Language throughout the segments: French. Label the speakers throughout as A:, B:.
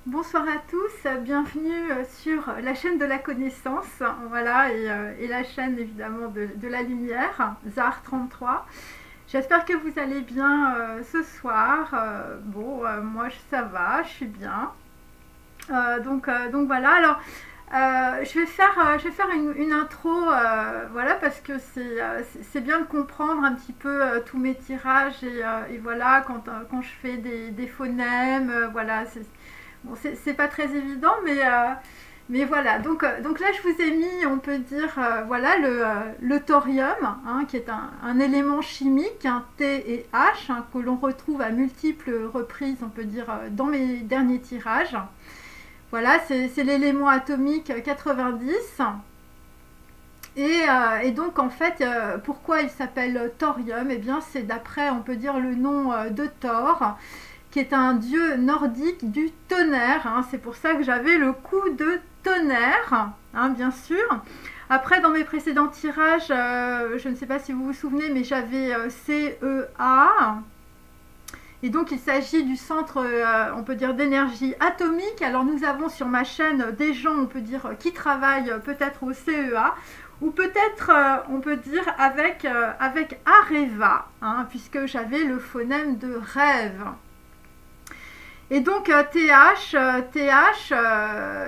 A: Bonsoir à tous, bienvenue sur la chaîne de la connaissance, voilà, et la chaîne évidemment de la lumière, Zahar 33. J'espère que vous allez bien ce soir. Moi ça va, je suis bien. Donc voilà, alors je vais faire une intro, voilà, parce que c'est bien de comprendre un petit peu tous mes tirages et voilà, quand je fais des phonèmes, voilà, bon, c'est pas très évident, mais voilà. Donc là, je vous ai mis, on peut dire, voilà, le thorium, hein, qui est un élément chimique, un T et H, hein, que l'on retrouve à multiples reprises, on peut dire, dans mes derniers tirages. Voilà, c'est l'élément atomique 90. Et donc, en fait, pourquoi il s'appelle thorium? Eh bien, c'est d'après, on peut dire, le nom de Thor, qui est un dieu nordique du tonnerre, hein. C'est pour ça que j'avais le coup de tonnerre, hein, bien sûr. Après, dans mes précédents tirages, je ne sais pas si vous vous souvenez, mais j'avais CEA. Et donc, il s'agit du centre, on peut dire, d'énergie atomique. Alors, nous avons sur ma chaîne des gens, on peut dire, qui travaillent peut-être au CEA, ou peut-être, on peut dire, avec Areva, hein, puisque j'avais le phonème de rêve. Et donc TH,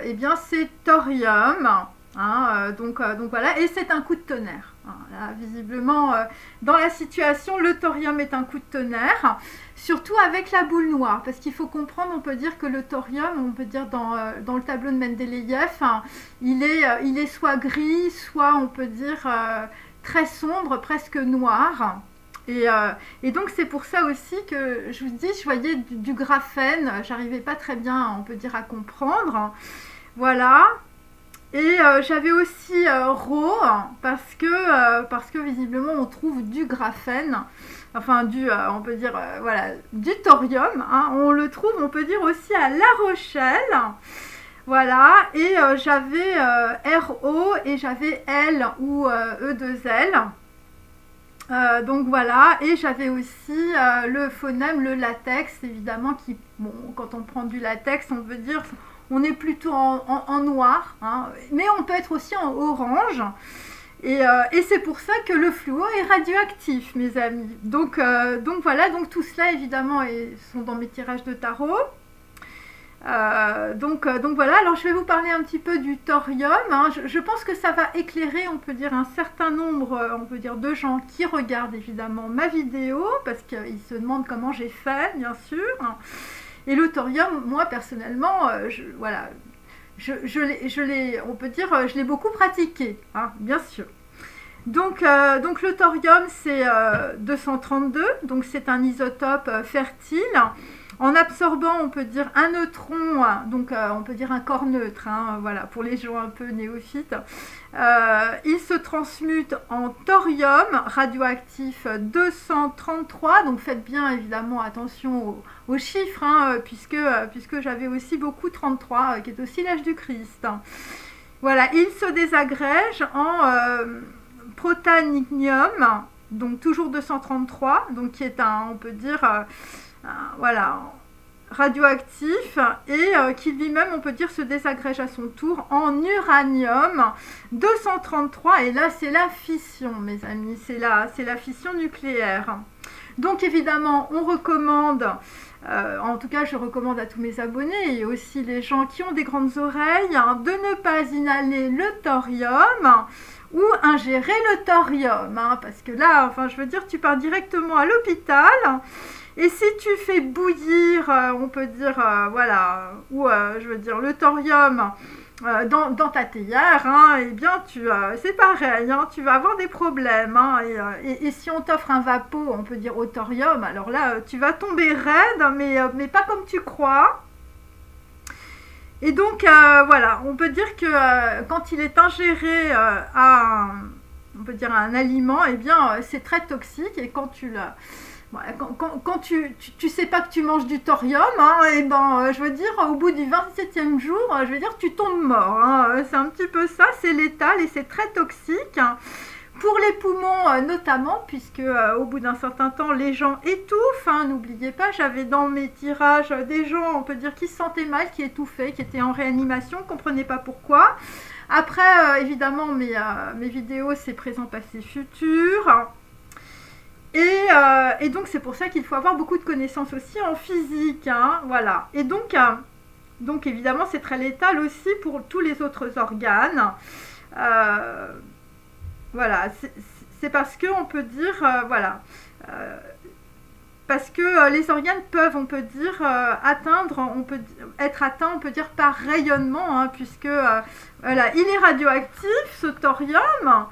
A: eh bien c'est thorium, hein, donc voilà, et c'est un coup de tonnerre. Hein, là, visiblement, dans la situation, le thorium est un coup de tonnerre, surtout avec la boule noire, parce qu'il faut comprendre, on peut dire que le thorium, on peut dire dans le tableau de Mendeleïev, hein, il est soit gris, soit on peut dire très sombre, presque noir. Et donc c'est pour ça aussi que je vous dis, je voyais du graphène, j'arrivais pas très bien, on peut dire, à comprendre. Voilà. Et j'avais aussi Rho, parce que visiblement on trouve du graphène, enfin on peut dire, voilà, du thorium, hein, on le trouve, on peut dire, aussi à La Rochelle. Voilà, et j'avais RO et j'avais L ou E2L. Donc voilà, et j'avais aussi le phonème, le latex, évidemment, qui, bon, quand on prend du latex, on veut dire, on est plutôt en noir, hein, mais on peut être aussi en orange, et c'est pour ça que le fluo est radioactif, mes amis. Donc voilà, donc tout cela, évidemment, sont dans mes tirages de tarot. Donc voilà, alors je vais vous parler un petit peu du thorium, hein. Je pense que ça va éclairer, on peut dire, un certain nombre, on peut dire, de gens qui regardent évidemment ma vidéo, parce qu'ils se demandent comment j'ai fait, bien sûr. Et le thorium, moi personnellement, voilà, on peut dire, je l'ai beaucoup pratiqué, hein, bien sûr. Donc le thorium, c'est 232, donc c'est un isotope fertile. En absorbant, on peut dire, un neutron, donc on peut dire un corps neutre, hein, voilà, pour les gens un peu néophytes, il se transmute en thorium radioactif 233, donc faites bien évidemment attention aux chiffres, hein, puisque j'avais aussi beaucoup 33, qui est aussi l'âge du Christ. Voilà, il se désagrège en protanium, donc toujours 233, donc qui est on peut dire, voilà, radioactif, et qui lui-même, on peut dire, se désagrège à son tour en uranium 233, et là c'est la fission, mes amis, c'est la fission nucléaire. Donc évidemment on recommande, en tout cas je recommande à tous mes abonnés et aussi les gens qui ont des grandes oreilles, hein, de ne pas inhaler le thorium ou ingérer le thorium, hein, parce que là, enfin je veux dire, tu pars directement à l'hôpital. Et si tu fais bouillir, on peut dire, voilà, ou je veux dire, le thorium dans ta théière, hein, eh bien, c'est pareil, hein, tu vas avoir des problèmes. Hein, et si on t'offre un vapeau, on peut dire, au thorium, alors là, tu vas tomber raide, mais pas comme tu crois. Et donc, voilà, on peut dire que quand il est ingéré on peut dire, à un aliment, eh bien, c'est très toxique, et quand tu le... Voilà, quand tu sais pas que tu manges du thorium, hein, et ben, je veux dire, au bout du 27e jour, je veux dire, tu tombes mort. Hein, c'est un petit peu ça, c'est létal et c'est très toxique. Hein. Pour les poumons notamment, puisque au bout d'un certain temps, les gens étouffent. Hein, n'oubliez pas, j'avais dans mes tirages des gens, on peut dire, qui se sentaient mal, qui étouffaient, qui étaient en réanimation, ne comprenaient pas pourquoi. Après, évidemment, mes vidéos, c'est présent, passé, futur. Et donc, c'est pour ça qu'il faut avoir beaucoup de connaissances aussi en physique. Hein, voilà. Et donc évidemment, c'est très létal aussi pour tous les autres organes. Voilà, c'est parce que on peut dire, voilà, parce que les organes peuvent, on peut dire, être atteints, on peut dire, par rayonnement, hein, puisque, voilà, il est radioactif, ce thorium.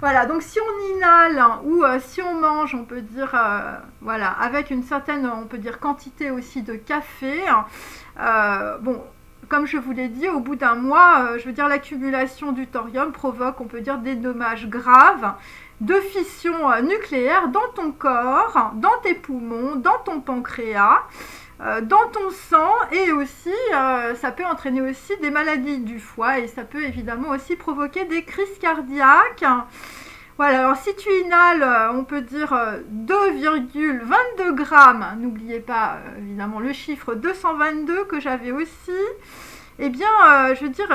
A: Voilà, donc si on inhale ou si on mange, on peut dire, voilà, avec une certaine, on peut dire, quantité aussi de café, bon, comme je vous l'ai dit, au bout d'un mois, je veux dire, l'accumulation du thorium provoque, on peut dire, des dommages graves de fission nucléaire dans ton corps, dans tes poumons, dans ton pancréas, dans ton sang, et aussi, ça peut entraîner aussi des maladies du foie, et ça peut évidemment aussi provoquer des crises cardiaques. Voilà, alors si tu inhales, on peut dire 2,22 grammes, n'oubliez pas évidemment le chiffre 222 que j'avais aussi, eh bien, je veux dire,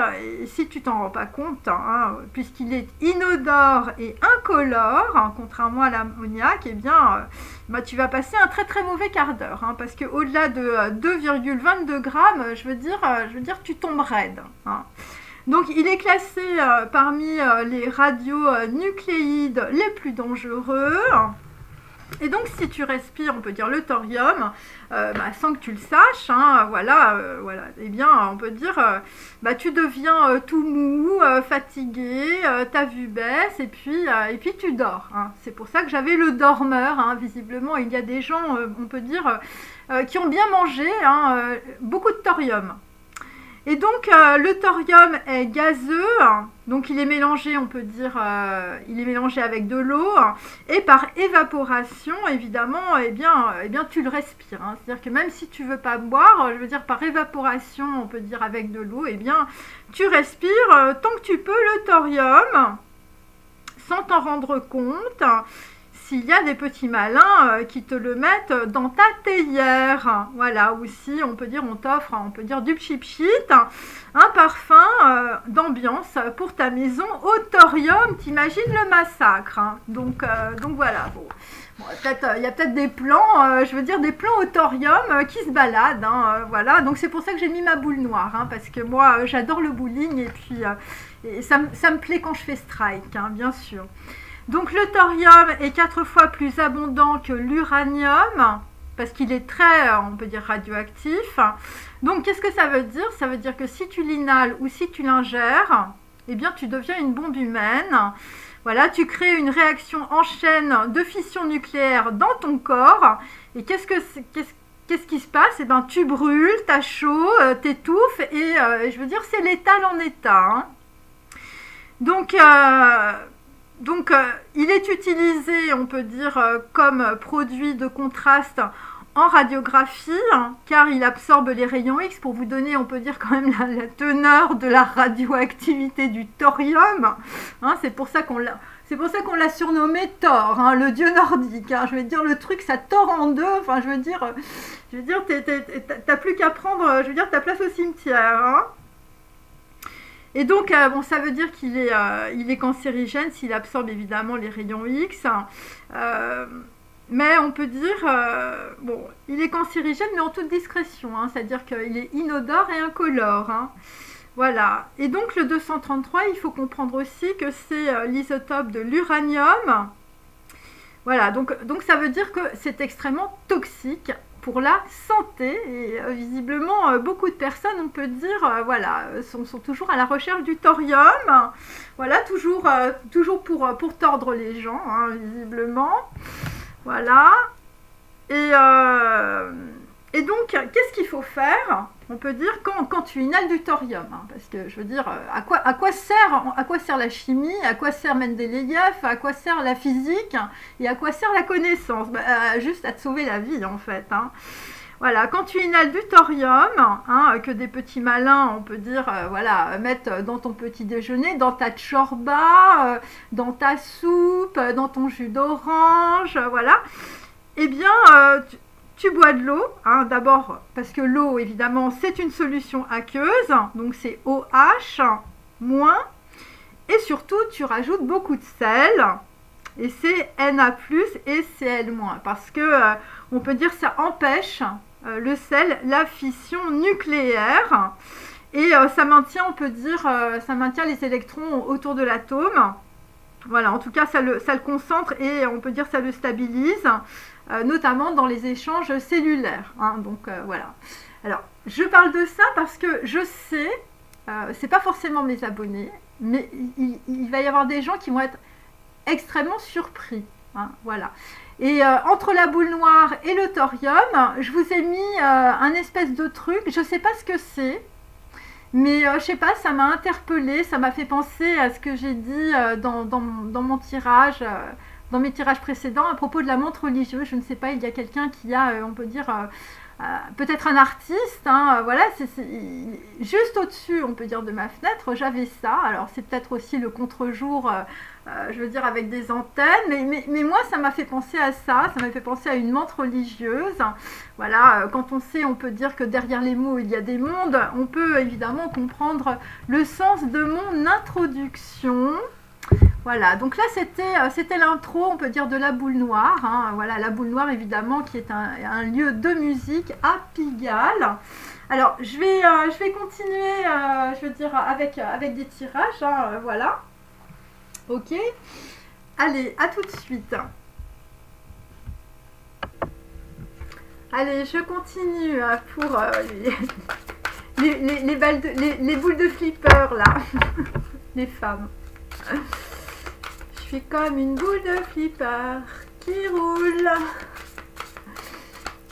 A: si tu t'en rends pas compte, hein, puisqu'il est inodore et incolore, hein, contrairement à l'ammoniac, eh bien, bah, tu vas passer un très très mauvais quart d'heure, hein, parce qu'au-delà de 2,22 grammes, je veux dire, tu tombes raide. Hein. Donc, il est classé parmi les radionucléides les plus dangereux. Et donc, si tu respires, on peut dire le thorium, bah, sans que tu le saches, hein, voilà, eh bien, on peut dire, bah, tu deviens tout mou, fatigué, ta vue baisse, et puis tu dors. Hein. C'est pour ça que j'avais le dormeur. Hein. Visiblement, il y a des gens, on peut dire, qui ont bien mangé, hein, beaucoup de thorium. Et donc, le thorium est gazeux, donc il est mélangé, on peut dire, il est mélangé avec de l'eau, et par évaporation, évidemment, eh bien tu le respires. Hein. C'est-à-dire que même si tu ne veux pas boire, je veux dire, par évaporation, on peut dire avec de l'eau, eh bien, tu respires tant que tu peux le thorium, sans t'en rendre compte. S'il y a des petits malins qui te le mettent dans ta théière, voilà, aussi on peut dire, on t'offre, on peut dire du pchit-pchit, un parfum d'ambiance pour ta maison au thorium, t'imagines le massacre, hein. Donc voilà, bon, il y a peut-être des plans, je veux dire des plans au thorium qui se baladent, hein, voilà, donc c'est pour ça que j'ai mis ma boule noire, hein, parce que moi j'adore le bowling et puis et ça me plaît quand je fais strike, hein, bien sûr. Donc le thorium est 4 fois plus abondant que l'uranium, parce qu'il est très, on peut dire, radioactif. Donc qu'est-ce que ça veut dire? Ça veut dire que si tu l'inhales ou si tu l'ingères, eh bien tu deviens une bombe humaine. Voilà, tu crées une réaction en chaîne de fission nucléaire dans ton corps. Et qu'est-ce qui se passe? Eh bien tu brûles, t'as chaud, t'étouffes, et je veux dire, c'est létal en état. Hein. Donc, il est utilisé, on peut dire, comme produit de contraste en radiographie, hein, car il absorbe les rayons X, pour vous donner, on peut dire, quand même la teneur de la radioactivité du thorium. Hein, c'est pour ça qu'on l'a surnommé Thor, hein, le dieu nordique. Hein, je veux dire, le truc, ça tord en deux. Enfin, je veux dire, t'as plus qu'à prendre, je veux dire, ta place au cimetière. Hein. Et donc, bon, ça veut dire qu'il est cancérigène s'il absorbe évidemment les rayons X. Mais on peut dire, bon, il est cancérigène, mais en toute discrétion. Hein, c'est-à-dire qu'il est inodore et incolore. Hein, voilà. Et donc, le 233, il faut comprendre aussi que c'est l'isotope de l'uranium. Voilà. Donc, ça veut dire que c'est extrêmement toxique pour la santé, et visiblement beaucoup de personnes, on peut dire, voilà, sont toujours à la recherche du thorium, voilà, toujours pour tordre les gens, hein, visiblement, voilà, et donc, qu'est-ce qu'il faut faire? On peut dire quand tu inhales du thorium, hein, parce que je veux dire, à quoi sert la chimie, à quoi sert Mendeleïev, à quoi sert la physique, et à quoi sert la connaissance? Juste à te sauver la vie, en fait. Hein. Voilà, quand tu inhales du thorium, hein, que des petits malins, on peut dire, voilà, mettre dans ton petit déjeuner, dans ta tchorba, dans ta soupe, dans ton jus d'orange, voilà, eh bien, tu bois de l'eau, hein, d'abord parce que l'eau, évidemment, c'est une solution aqueuse, donc c'est OH moins, et surtout, tu rajoutes beaucoup de sel, et c'est Na+, et Cl-, parce que, on peut dire, ça empêche le sel, la fission nucléaire, et ça maintient, on peut dire, ça maintient les électrons autour de l'atome. Voilà, en tout cas, ça le concentre et on peut dire ça le stabilise, notamment dans les échanges cellulaires. Hein, donc voilà. Alors, je parle de ça parce que je sais, c'est pas forcément mes abonnés, mais il va y avoir des gens qui vont être extrêmement surpris. Hein, voilà. Et entre la boule noire et le thorium, je vous ai mis un espèce de truc, je sais pas ce que c'est, mais je sais pas, ça m'a interpellée, ça m'a fait penser à ce que j'ai dit dans mon tirage, dans mes tirages précédents à propos de la montre religieuse. Je ne sais pas, il y a quelqu'un qui a, on peut dire, peut-être un artiste, hein, voilà, c'est juste au-dessus, on peut dire, de ma fenêtre, j'avais ça. Alors c'est peut-être aussi le contre-jour, je veux dire, avec des antennes, mais moi ça m'a fait penser à ça m'a fait penser à une montre religieuse. Voilà, quand on sait, on peut dire que derrière les mots il y a des mondes, on peut évidemment comprendre le sens de mon introduction. Voilà, donc là c'était l'intro, on peut dire, de la boule noire. Hein. Voilà, la boule noire évidemment qui est un lieu de musique à Pigalle. Alors je vais continuer, je veux dire, avec des tirages, hein, voilà. Ok, allez, à tout de suite. Allez, je continue pour les boules de flipper là, les femmes. Je suis comme une boule de flipper qui roule.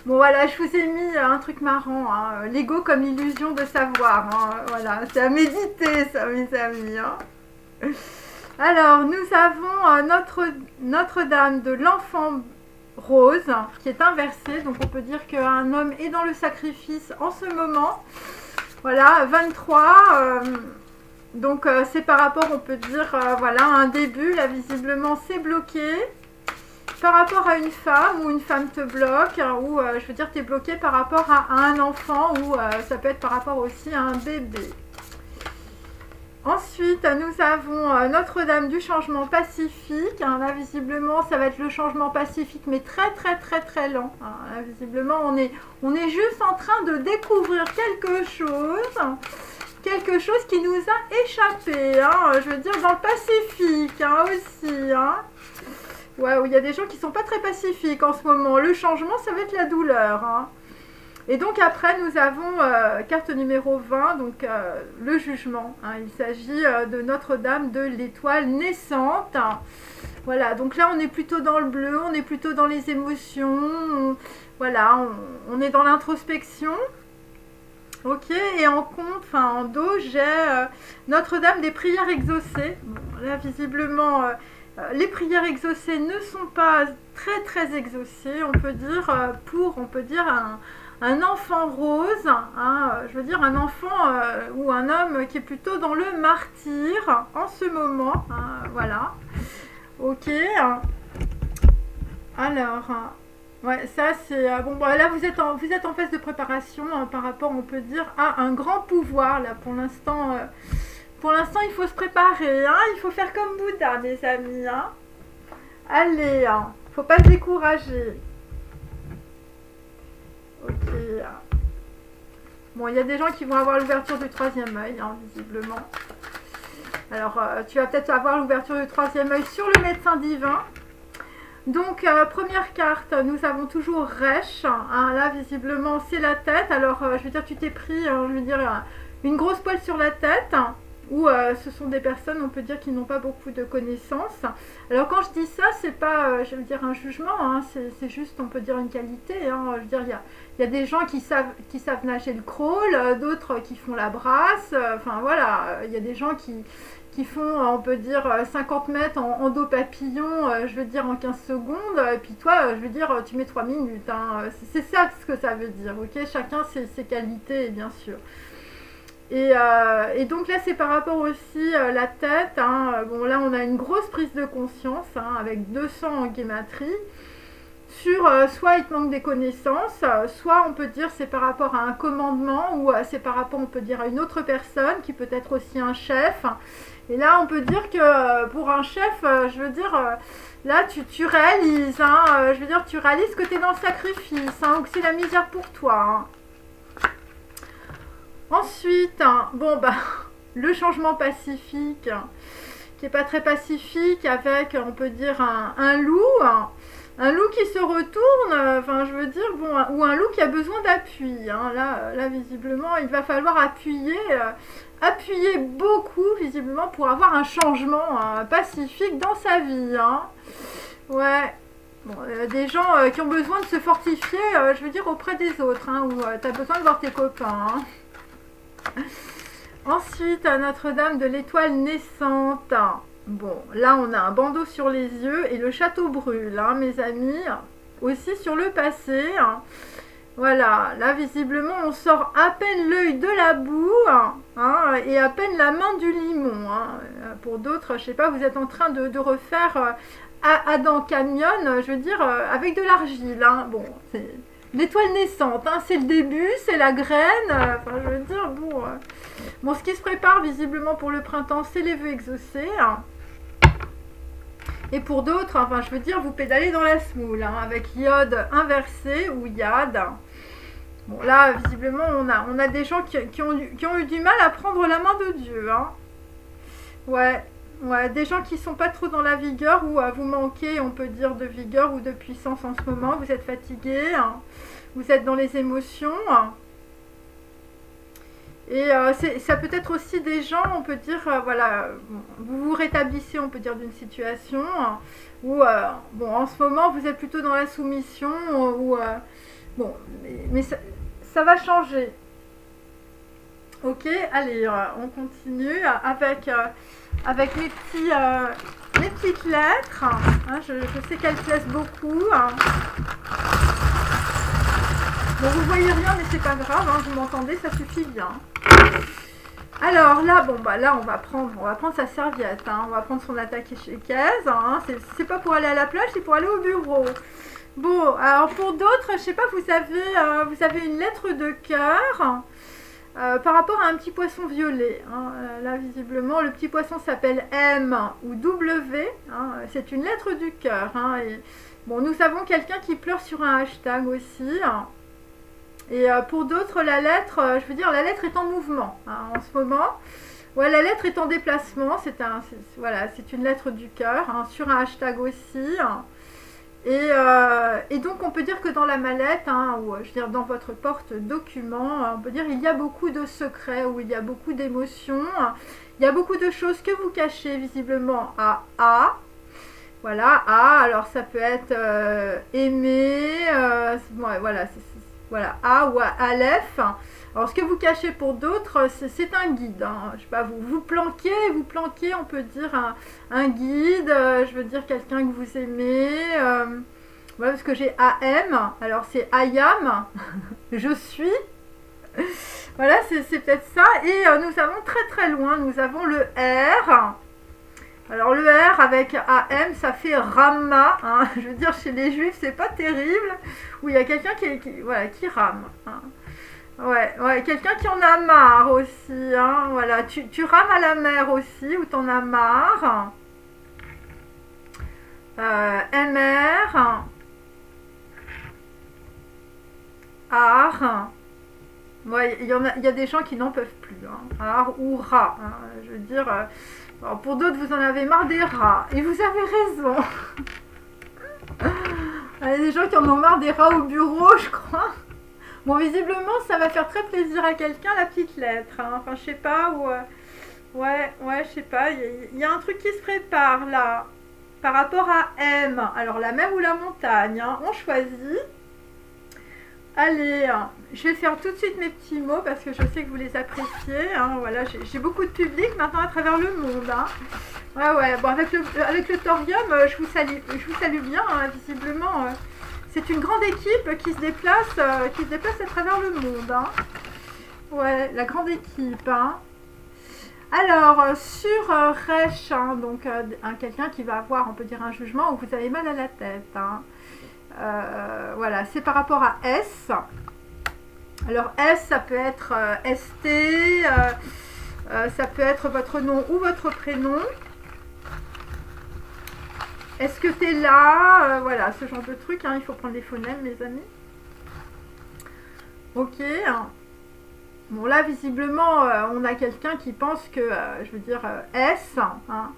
A: Bon voilà, je vous ai mis un truc marrant, hein, l'ego comme illusion de savoir. Hein, voilà, c'est à méditer ça, mes amis. Hein. Alors, nous avons Notre-Dame de l'Enfant Rose qui est inversée. Donc, on peut dire qu'un homme est dans le sacrifice en ce moment. Voilà, 23. Donc, c'est par rapport, on peut dire, voilà, à un début. Là, visiblement, c'est bloqué. Par rapport à une femme, ou une femme te bloque, ou, je veux dire, tu es bloqué par rapport à un enfant, ou ça peut être par rapport aussi à un bébé. Ensuite, nous avons Notre-Dame du changement pacifique. Hein, là, visiblement, ça va être le changement pacifique, mais très, très, très, très lent. Hein, là, visiblement, on est juste en train de découvrir quelque chose qui nous a échappé. Hein, je veux dire, dans le Pacifique hein, aussi. Hein. Ouais, il y a des gens qui ne sont pas très pacifiques en ce moment. Le changement, ça va être la douleur. Hein. Et donc après, nous avons carte numéro 20, donc le jugement. Hein. Il s'agit de Notre-Dame de l'Étoile naissante. Voilà, donc là, on est plutôt dans le bleu, on est plutôt dans les émotions. Voilà, on est dans l'introspection. Ok, et en dos, j'ai Notre-Dame des prières exaucées. Bon, là, visiblement, les prières exaucées ne sont pas très, très exaucées. On peut dire, un enfant rose, hein, je veux dire un enfant ou un homme qui est plutôt dans le martyre en ce moment, hein, voilà. Ok. Alors, ouais, ça c'est bon. Là, vous êtes en phase de préparation hein, par rapport, on peut dire, à un grand pouvoir. Là, pour l'instant, il faut se préparer. Hein, il faut faire comme Bouddha, mes amis. Hein. Allez, hein, faut pas se décourager. Ok. Bon, il y a des gens qui vont avoir l'ouverture du troisième œil, hein, visiblement. Alors, tu vas peut-être avoir l'ouverture du troisième œil sur le médecin divin. Donc, première carte, nous avons toujours Resh. Hein, là, visiblement, c'est la tête. Alors, je veux dire, tu t'es pris, je veux dire, une grosse poêle sur la tête. ou ce sont des personnes, on peut dire, qui n'ont pas beaucoup de connaissances. Alors quand je dis ça, c'est pas, je veux dire, un jugement, hein, c'est juste, on peut dire, une qualité. Hein. Je veux dire, il y a des gens qui savent nager le crawl, d'autres qui font la brasse, enfin voilà, il y a des gens qui font, on peut dire, 50 mètres en dos papillon, je veux dire, en 15 secondes, et puis toi, je veux dire, tu mets 3 minutes. Hein. C'est ça ce que ça veut dire, ok? Chacun ses qualités, bien sûr. Et donc là, c'est par rapport aussi la tête. Hein. Bon, là, on a une grosse prise de conscience, hein, avec 200 en guématrie. Sur soit il te manque des connaissances, soit on peut dire c'est par rapport à un commandement, ou c'est par rapport, on peut dire, à une autre personne, qui peut être aussi un chef. Et là, on peut dire que pour un chef, je veux dire, là, tu réalises, hein, je veux dire, tu réalises que tu es dans le sacrifice, hein, ou que c'est la misère pour toi. Hein. Ensuite, bon bah, le changement pacifique, qui n'est pas très pacifique, avec, on peut dire, un loup qui se retourne, enfin je veux dire, bon, ou un loup qui a besoin d'appui. Hein. Là, visiblement, il va falloir appuyer beaucoup, visiblement, pour avoir un changement pacifique dans sa vie. Hein. Ouais. Bon, des gens qui ont besoin de se fortifier, je veux dire, auprès des autres, hein, où tu as besoin de voir tes copains. Hein. Ensuite, Notre-Dame de l'Étoile naissante. Bon, là, on a un bandeau sur les yeux et le château brûle, hein, mes amis. Aussi sur le passé. Hein. Voilà, là, visiblement, on sort à peine l'œil de la boue, hein, et à peine la main du limon. Hein. Pour d'autres, je sais pas, vous êtes en train de refaire Adam Canyon, je veux dire, avec de l'argile. Hein. Bon, c'est... L'étoile naissante, hein, c'est le début, c'est la graine, enfin je veux dire, bon, bon, ce qui se prépare visiblement pour le printemps, c'est les vœux exaucés. Hein. Et pour d'autres, enfin je veux dire, vous pédalez dans la semoule, hein, avec iode inversé ou yad. Bon là, visiblement, on a des gens qui ont eu du mal à prendre la main de Dieu. Hein. Ouais, des gens qui sont pas trop dans la vigueur, ou vous manquez, on peut dire, de vigueur ou de puissance en ce moment, vous êtes fatigué, hein, vous êtes dans les émotions. Hein. Et ça peut être aussi des gens, on peut dire, voilà, vous vous rétablissez, on peut dire, d'une situation, hein, où, bon, en ce moment, vous êtes plutôt dans la soumission, ou, bon, mais ça va changer. Ok, allez, on continue avec mes petites lettres. Hein, je sais qu'elles plaisent beaucoup. Hein. Bon, vous voyez rien, mais c'est pas grave, hein, vous m'entendez, ça suffit bien. Alors là, bon bah là on va prendre sa serviette, hein, on va prendre son attaque échiquaise. Hein, c'est pas pour aller à la plage, c'est pour aller au bureau. Bon, alors pour d'autres, je sais pas, vous avez une lettre de cœur. Par rapport à un petit poisson violet, hein, là visiblement le petit poisson s'appelle M ou W, hein, c'est une lettre du cœur. Hein, et, bon, nous avons quelqu'un qui pleure sur un hashtag aussi. Hein, et pour d'autres, la lettre, je veux dire, la lettre est en mouvement, hein, en ce moment. Ouais, la lettre est en déplacement, voilà, c'est une lettre du cœur, hein, sur un hashtag aussi. Hein. Et donc on peut dire que dans la mallette, hein, ou je veux dire dans votre porte-document, on peut dire il y a beaucoup de secrets, ou il y a beaucoup d'émotions, il y a beaucoup de choses que vous cachez visiblement à A. Voilà, A, alors ça peut être aimer, ouais, voilà, A ou Aleph. Alors ce que vous cachez pour d'autres, c'est un guide. Hein. Je sais pas, vous planquez, on peut dire un guide, je veux dire quelqu'un que vous aimez. Voilà, parce que j'ai AM, alors c'est I am, je suis. Voilà, c'est peut-être ça. Et nous avons très très loin, nous avons le R. Alors le R avec AM, ça fait Rama. Hein. Je veux dire, chez les juifs, c'est pas terrible. Où il y a quelqu'un qui rame. Hein. Ouais, quelqu'un qui en a marre aussi, hein, voilà, tu rames à la mer aussi, ou t'en as marre. MR, art, ouais, il y a des gens qui n'en peuvent plus, hein, art ou rat, hein, je veux dire, alors pour d'autres vous en avez marre des rats, et vous avez raison. Il y a des gens qui en ont marre des rats au bureau, je crois. Bon, visiblement, ça va faire très plaisir à quelqu'un, la petite lettre. Hein. Enfin, je sais pas, ou... Ouais, je sais pas, il y a un truc qui se prépare là, par rapport à M. Alors la mer ou la montagne, hein, on choisit. Allez, hein, je vais faire tout de suite mes petits mots parce que je sais que vous les appréciez. Hein, voilà, j'ai beaucoup de public maintenant à travers le monde. Hein. Ouais, bon, avec le thorium, je vous salue bien, hein, visiblement. C'est une grande équipe qui se déplace à travers le monde. Hein. Ouais, la grande équipe. Hein. Alors, sur Resh, hein, donc quelqu'un qui va avoir, on peut dire, un jugement où vous avez mal à la tête. Hein. Voilà, c'est par rapport à S. Alors S, ça peut être ST, ça peut être votre nom ou votre prénom. Est-ce que tu es là? Voilà, ce genre de truc, hein, il faut prendre les phonèmes, mes amis. Ok. Bon, là, visiblement, on a quelqu'un qui pense que, je veux dire, S, hein,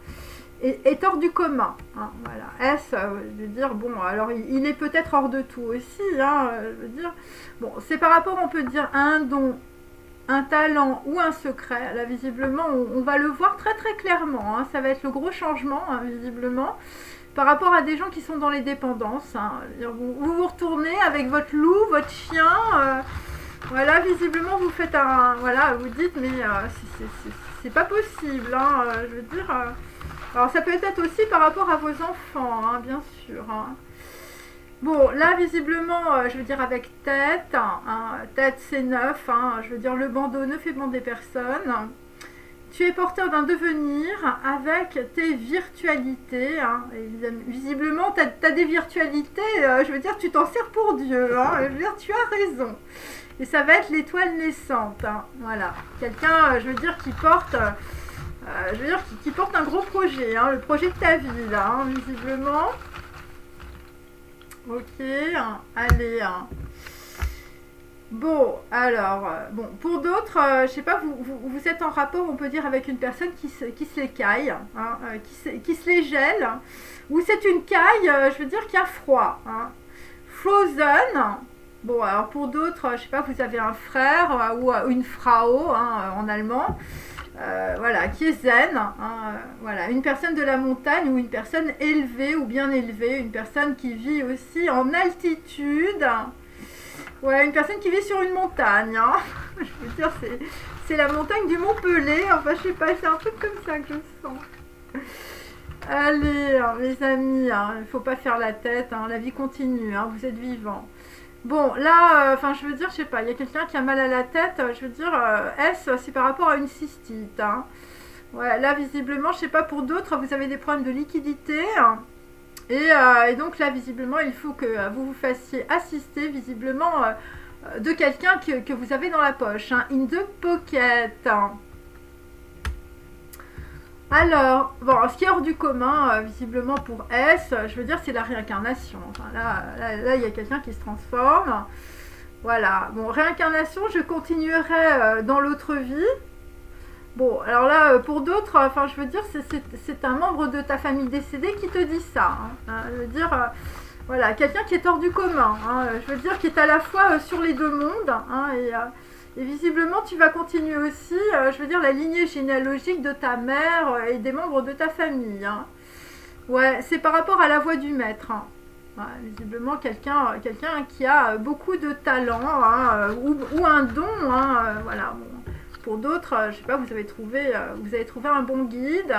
A: est hors du commun. Hein, voilà. S, je veux dire, bon, alors il est peut-être hors de tout aussi. Hein, je veux dire, bon, c'est par rapport, on peut dire, à un don, un talent ou un secret. Là, visiblement, on va le voir très très clairement. Hein, ça va être le gros changement, hein, visiblement, par rapport à des gens qui sont dans les dépendances. Hein, vous retournez avec votre loup, votre chien. Voilà, visiblement, vous faites un... Voilà, vous dites, mais c'est pas possible. Hein, je veux dire... alors ça peut être aussi par rapport à vos enfants, hein, bien sûr. Hein. Bon, là visiblement, je veux dire avec tête, hein, tête c'est 9, hein, je veux dire le bandeau ne fait bander personne. Tu es porteur d'un devenir avec tes virtualités. Hein, et visiblement, tu as des virtualités, je veux dire, tu t'en sers pour Dieu. Hein, je veux dire, tu as raison. Et ça va être l'étoile naissante. Hein, voilà, quelqu'un, je veux dire, qui porte... je veux dire, qui porte un gros projet, hein, le projet de ta vie, là, hein, visiblement. Ok, hein, allez. Hein. Bon, alors, bon, pour d'autres, je sais pas, vous êtes en rapport, on peut dire, avec une personne qui se l'écaille, hein, qui se les gèle, ou c'est une caille, je veux dire, qui a froid. Hein. Frozen. Bon, alors pour d'autres, je sais pas, vous avez un frère ou une Frau, hein, en allemand. Voilà, qui est zen, hein, voilà, une personne de la montagne ou une personne élevée ou bien élevée, une personne qui vit aussi en altitude, ouais, une personne qui vit sur une montagne, hein. Je veux dire, c'est la montagne du Mont Pelé, enfin je sais pas, c'est un truc comme ça que je sens. Allez, hein, mes amis, hein, il ne faut pas faire la tête, hein, la vie continue, hein, vous êtes vivants. Bon, là, enfin, je veux dire, je sais pas, il y a quelqu'un qui a mal à la tête, je veux dire, S, c'est par rapport à une cystite. Hein. Ouais, là, visiblement, je sais pas, pour d'autres, vous avez des problèmes de liquidité. Hein, et donc, là, visiblement, il faut que vous vous fassiez assister, visiblement, de quelqu'un que vous avez dans la poche. Hein, in the pocket. Hein. Alors, bon, ce qui est hors du commun, visiblement pour S, je veux dire, c'est la réincarnation. Enfin, là, il y a quelqu'un qui se transforme. Voilà. Bon, réincarnation, je continuerai dans l'autre vie. Bon, alors là, pour d'autres, enfin, je veux dire, c'est un membre de ta famille décédée qui te dit ça. Hein. Je veux dire, voilà, quelqu'un qui est hors du commun. Hein. Je veux dire, qui est à la fois sur les deux mondes. Hein, et visiblement, tu vas continuer aussi, je veux dire, la lignée généalogique de ta mère et des membres de ta famille. Hein. Ouais, c'est par rapport à la voix du maître. Hein. Ouais, visiblement, quelqu'un qui a beaucoup de talent, hein, ou un don. Hein, voilà. Bon. Pour d'autres, je sais pas, vous avez trouvé un bon guide.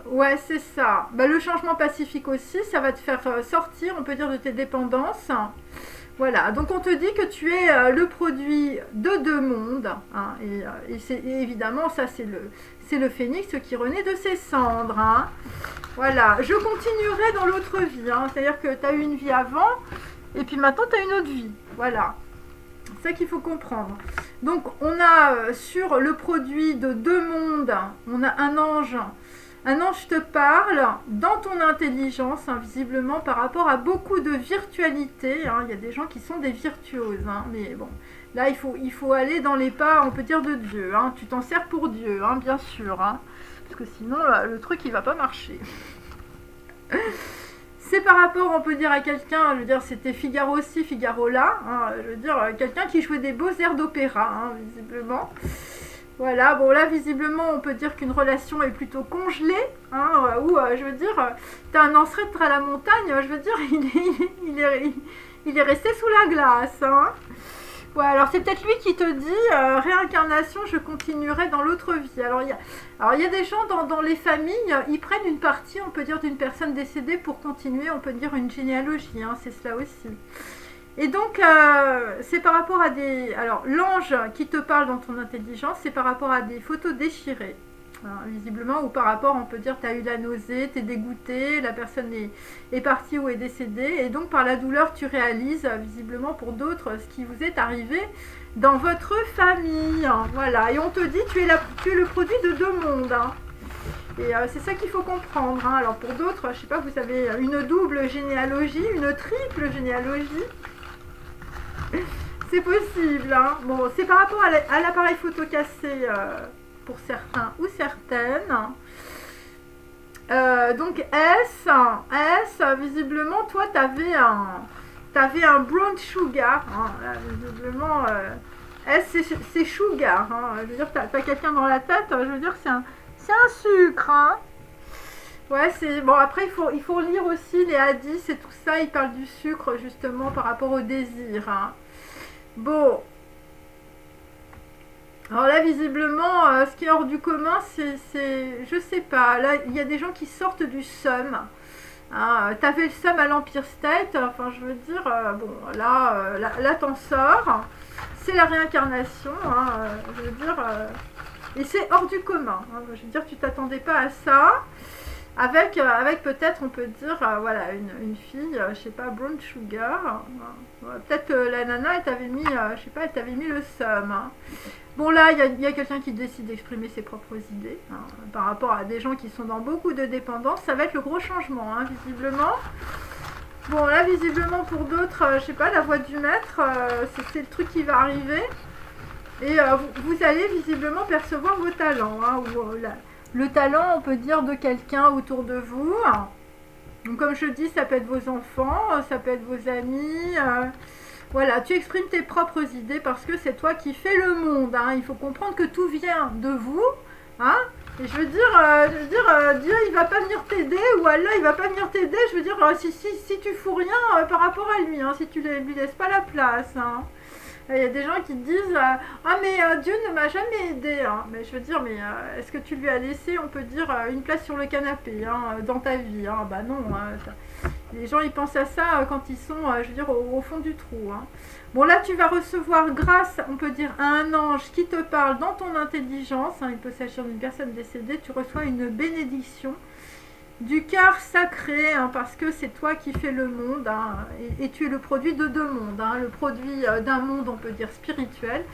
A: Ouais, c'est ça. Bah, le changement pacifique aussi, ça va te faire sortir, on peut dire, de tes dépendances. Voilà, donc on te dit que tu es le produit de deux mondes, hein, et évidemment, ça c'est le phénix qui renaît de ses cendres. Hein. Voilà, je continuerai dans l'autre vie, hein, c'est-à-dire que tu as eu une vie avant, et puis maintenant tu as une autre vie. Voilà, c'est ça qu'il faut comprendre. Donc on a sur le produit de deux mondes, on a un ange. Un ange te parle dans ton intelligence, hein, visiblement, par rapport à beaucoup de virtualité. Hein. Il y a des gens qui sont des virtuoses. Hein, mais bon, là, il faut aller dans les pas, on peut dire, de Dieu. Hein. Tu t'en sers pour Dieu, hein, bien sûr. Hein, parce que sinon, le truc, il va pas marcher. C'est par rapport, on peut dire, à quelqu'un, je veux dire, c'était Figaro ci, Figaro là, hein, je veux dire, quelqu'un qui jouait des beaux airs d'opéra, hein, visiblement. Voilà, bon là, visiblement, on peut dire qu'une relation est plutôt congelée, hein, ou, je veux dire, t'as un ancêtre à la montagne, je veux dire, il est resté sous la glace, hein. Ouais, alors c'est peut-être lui qui te dit réincarnation, je continuerai dans l'autre vie. Alors il y a des gens dans les familles, ils prennent une partie, on peut dire, d'une personne décédée pour continuer, on peut dire, une généalogie, hein, c'est cela aussi. Et donc, c'est par rapport à des... Alors, l'ange qui te parle dans ton intelligence, c'est par rapport à des photos déchirées. Hein, visiblement, ou par rapport, on peut dire, tu as eu la nausée, tu es dégoûté, la personne est partie ou est décédée, et donc par la douleur, tu réalises, visiblement pour d'autres, ce qui vous est arrivé dans votre famille. Hein, voilà, et on te dit, tu es le produit de deux mondes. Hein. Et c'est ça qu'il faut comprendre. Hein. Alors pour d'autres, je sais pas, vous avez une double généalogie, une triple généalogie. C'est possible. Hein. Bon, c'est par rapport à l'appareil photo cassé... pour certains ou certaines. Donc S, visiblement, toi, tu avais un brown sugar. Hein, là, visiblement, S, c'est sugar. Hein, je veux dire, tu as quelqu'un dans la tête, je veux dire, c'est un sucre. Hein. Ouais, c'est... Bon, après, il faut lire aussi les hadiths et tout ça. Ils parlent du sucre, justement, par rapport au désir. Hein. Bon... Alors là, visiblement, ce qui est hors du commun, c'est je sais pas, là, il y a des gens qui sortent du SUM. Hein, t'avais le SUM à l'Empire State, enfin, je veux dire, bon, là t'en sors. C'est la réincarnation, hein, je veux dire, et c'est hors du commun. Hein, je veux dire, tu t'attendais pas à ça. Avec peut-être, on peut dire, voilà, une fille, je sais pas, brown sugar. Peut-être que la nana, elle t'avait mis, je sais pas, elle t'avait mis le SUM. Hein. Bon là, il y a quelqu'un qui décide d'exprimer ses propres idées, hein, par rapport à des gens qui sont dans beaucoup de dépendance. Ça va être le gros changement, hein, visiblement. Bon là, visiblement pour d'autres, je sais pas, la voix du maître, c'est le truc qui va arriver. Et vous allez visiblement percevoir vos talents, hein, ou, le talent, on peut dire, de quelqu'un autour de vous. Donc comme je dis, ça peut être vos enfants, ça peut être vos amis... Voilà, tu exprimes tes propres idées parce que c'est toi qui fais le monde. Hein. Il faut comprendre que tout vient de vous. Hein. Et je veux dire, Dieu, il va pas venir t'aider, ou Allah, il va pas venir t'aider. Je veux dire, si tu fous rien par rapport à lui, hein, si tu lui laisses pas la place. Hein. Il y a des gens qui te disent ah mais Dieu ne m'a jamais aidé. Hein. Mais je veux dire, mais est-ce que tu lui as laissé, on peut dire, une place sur le canapé hein, dans ta vie hein. Bah non. Hein, les gens ils pensent à ça quand ils sont, je veux dire, au fond du trou. Hein. Bon là tu vas recevoir grâce, on peut dire, à un ange qui te parle dans ton intelligence. Hein, il peut s'agir d'une personne décédée. Tu reçois une bénédiction du cœur sacré, hein, parce que c'est toi qui fais le monde, hein, et tu es le produit de deux mondes, hein, le produit d'un monde, on peut dire, spirituel,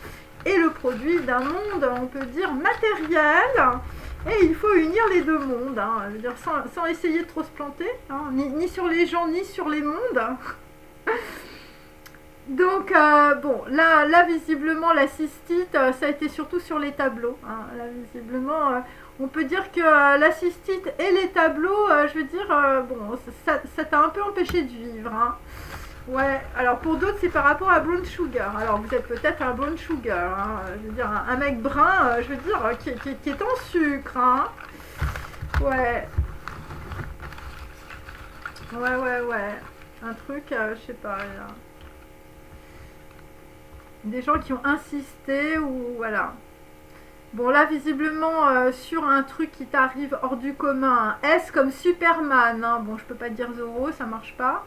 A: et le produit d'un monde, on peut dire, matériel, et il faut unir les deux mondes, hein, je veux dire, sans essayer de trop se planter, hein, ni sur les gens, ni sur les mondes. Donc, bon, là, visiblement, la cystite, ça a été surtout sur les tableaux, hein, là, visiblement... on peut dire que la cystite et les tableaux, je veux dire, bon, ça t'a un peu empêché de vivre. Hein. Ouais, alors pour d'autres, c'est par rapport à brown sugar. Alors vous êtes peut-être un brown sugar, hein, je veux dire, un mec brun, je veux dire, qui est en sucre. Hein. Ouais. Ouais. Un truc, je sais pas, des gens qui ont insisté ou voilà. Bon là visiblement sur un truc qui t'arrive hors du commun, S comme Superman, hein. Bon je peux pas dire Zorro, ça marche pas.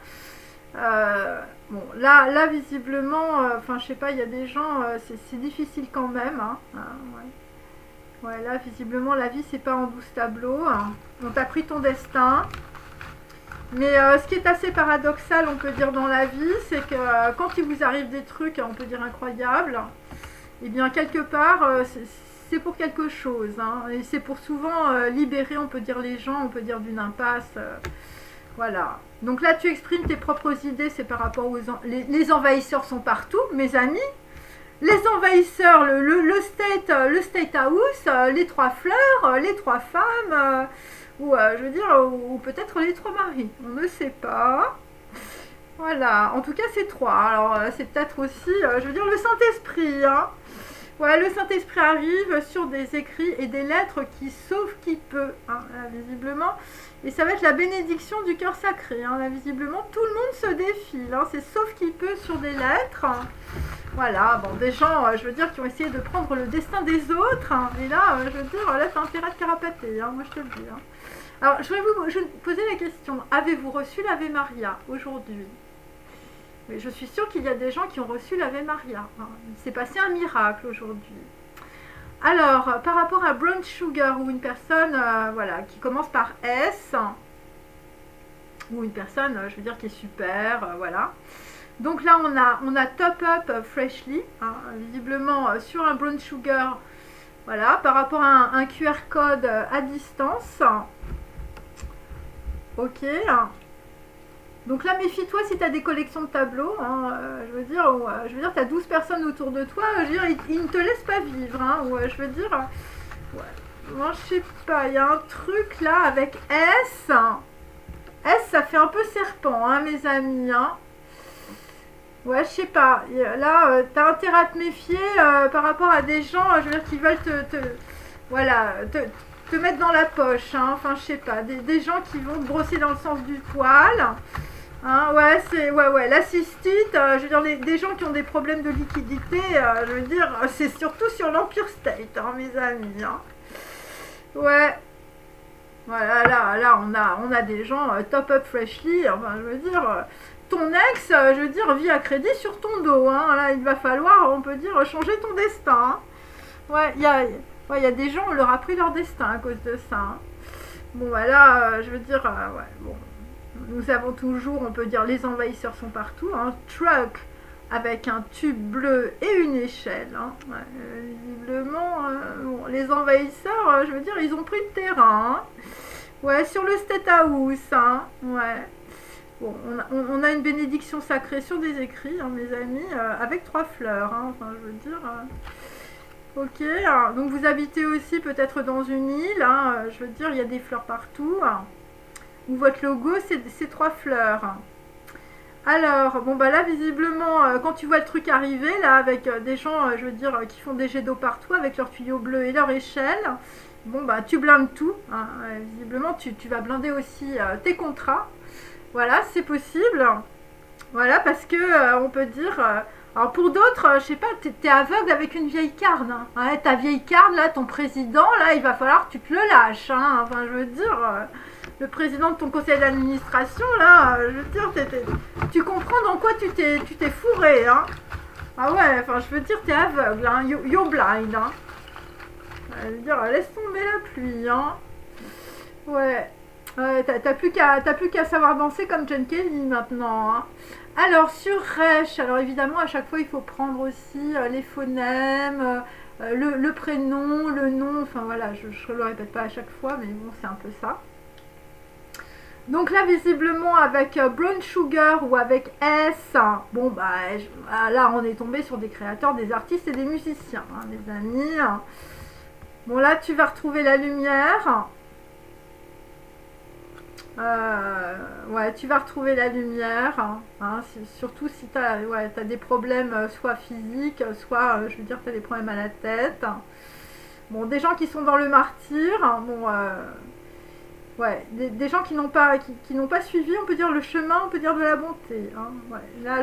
A: Bon là visiblement, enfin je sais pas, il y a des gens, c'est difficile quand même. Hein. Ouais, là visiblement la vie c'est pas en 12 tableaux. Hein. On t'a pris ton destin. Mais ce qui est assez paradoxal, on peut dire, dans la vie, c'est que quand il vous arrive des trucs, on peut dire incroyables, et bien quelque part c'est pour quelque chose, hein, et c'est pour souvent libérer, on peut dire, les gens, on peut dire, d'une impasse, voilà. Donc là, tu exprimes tes propres idées, c'est par rapport aux... Les envahisseurs sont partout, mes amis. Les envahisseurs, le state house, les trois fleurs, les trois femmes, ou je veux dire, ou peut-être les 3 maris, on ne sait pas. Voilà, en tout cas c'est 3. Alors c'est peut-être aussi, je veux dire, le Saint-Esprit, hein. Ouais, le Saint-Esprit arrive sur des écrits et des lettres qui sauvent qui peut, hein, là, visiblement. Et ça va être la bénédiction du cœur sacré, hein, là, visiblement. Tout le monde se défile, hein, c'est sauf qui peut sur des lettres. Voilà, bon, des gens, je veux dire, qui ont essayé de prendre le destin des autres. Hein, et là, je veux dire, là, t'as intérêt de carapater, hein, moi je te le dis. Hein. Alors, je vais vous poser la question, avez-vous reçu l'Ave Maria aujourd'hui? Mais je suis sûre qu'il y a des gens qui ont reçu l'Ave Maria. Hein. Il s'est passé un miracle aujourd'hui. Alors, par rapport à Brown Sugar, ou une personne voilà, qui commence par S, ou une personne, je veux dire, qui est super, voilà. Donc là, on a Top Up Freshly, hein, visiblement sur un Brown Sugar, voilà, par rapport à un QR code à distance. Ok. Donc là, méfie-toi si tu as des collections de tableaux, hein, je veux dire, tu as 12 personnes autour de toi, je veux dire, ils ne te laissent pas vivre, hein, ou je veux dire, ouais, moi je sais pas, il y a un truc là avec S, S ça fait un peu serpent, hein, mes amis, hein. Ouais, je sais pas, là, tu as intérêt à te méfier par rapport à des gens, je veux dire, qui veulent voilà, te mettre dans la poche, hein, enfin je sais pas, des gens qui vont te brosser dans le sens du poil, hein, ouais, c'est, ouais, la cystite, je veux dire, des gens qui ont des problèmes de liquidité, je veux dire, c'est surtout sur l'Empire State, hein, mes amis, hein. Ouais, voilà, là, on a des gens Top Up Freshly, enfin, je veux dire, ton ex, je veux dire, vit à crédit sur ton dos, hein, là, il va falloir, on peut dire, changer ton destin, hein. Ouais, il y a des gens, on leur a pris leur destin à cause de ça, hein. Bon, voilà, je veux dire, ouais, bon, nous avons toujours, on peut dire, les envahisseurs sont partout, hein. Truck avec un tube bleu et une échelle, hein. Ouais, visiblement, bon, les envahisseurs, je veux dire, ils ont pris le terrain, hein. Ouais, sur le State House, hein. Ouais. Bon, on a une bénédiction sacrée sur des écrits, hein, mes amis, avec 3 fleurs, hein. Enfin, je veux dire... Ok, alors, donc vous habitez aussi peut-être dans une île, hein, je veux dire, il y a des fleurs partout, hein, où votre logo, c'est 3 fleurs. Alors, bon, bah là, visiblement, quand tu vois le truc arriver, là, avec des gens, je veux dire, qui font des jets d'eau partout, avec leurs tuyaux bleus et leur échelle, bon, bah, tu blindes tout, hein, visiblement, tu vas blinder aussi tes contrats. Voilà, c'est possible. Voilà, parce que, on peut dire... alors pour d'autres, je sais pas, t'es aveugle avec une vieille carne, hein. Ouais, ta vieille carne, là, ton président, là, il va falloir que tu te le lâches, hein. Enfin, je veux dire, le président de ton conseil d'administration, là, je veux dire, tu comprends dans quoi tu t'es fourré, hein. Ah ouais, enfin, je veux dire, t'es aveugle, hein. You're blind, hein. Je veux dire, laisse tomber la pluie, hein. Ouais. T'as plus qu'à savoir danser comme Jane Kelly maintenant, hein. Alors, sur Resh, alors évidemment, à chaque fois, il faut prendre aussi les phonèmes, le prénom, le nom, enfin voilà, je ne le répète pas à chaque fois, mais bon, c'est un peu ça. Donc là, visiblement, avec Brown Sugar ou avec S, bon, bah, là, on est tombé sur des créateurs, des artistes et des musiciens, hein, mes amis. Bon, là, tu vas retrouver la lumière. Ouais, tu vas retrouver la lumière, hein, surtout si tu as, ouais, des problèmes soit physiques, soit, je veux dire, tu as des problèmes à la tête. Bon, des gens qui sont dans le martyr, hein, bon, ouais, des gens qui n'ont pas, qui n'ont pas suivi, on peut dire, le chemin, on peut dire, de la bonté. Hein, ouais. Là,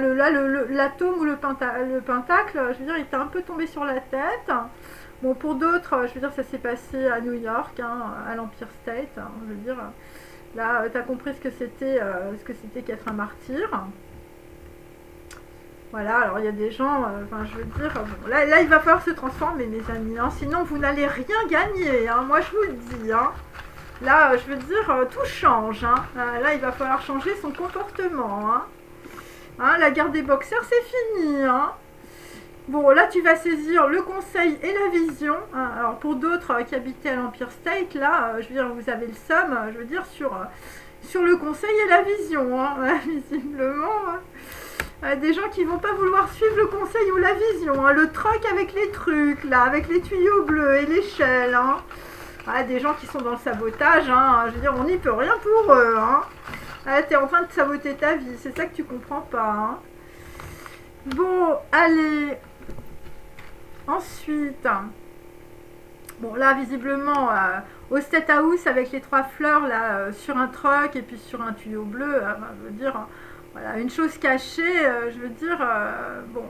A: l'atome ou le pentacle, je veux dire, il était un peu tombé sur la tête. Bon, pour d'autres, je veux dire, ça s'est passé à New York, hein, à l'Empire State, hein, je veux dire... Là, tu as compris ce que c'était qu'être un martyr. Voilà, alors il y a des gens, enfin je veux dire, bon, là il va falloir se transformer, mes amis, hein, sinon vous n'allez rien gagner, hein, moi je vous le dis. Hein. Là, je veux dire, tout change. Hein. Là, il va falloir changer son comportement. Hein. Hein, la guerre des boxeurs, c'est fini. Hein. Bon, là, tu vas saisir le conseil et la vision. Hein. Alors, pour d'autres qui habitaient à l'Empire State, là, je veux dire, vous avez le somme, je veux dire, sur le conseil et la vision. Hein. Visiblement, des gens qui vont pas vouloir suivre le conseil ou la vision. Hein. Le truc avec les trucs, là, avec les tuyaux bleus et l'échelle. Hein. Ah, des gens qui sont dans le sabotage, hein, je veux dire, on n'y peut rien pour eux, hein. Ah, t'es en train de saboter ta vie, c'est ça que tu comprends pas, hein. Bon, allez. Ensuite, bon là, visiblement, au State House, avec les 3 fleurs, là, sur un truck et puis sur un tuyau bleu, je veux dire, voilà, une chose cachée, je veux dire, bon,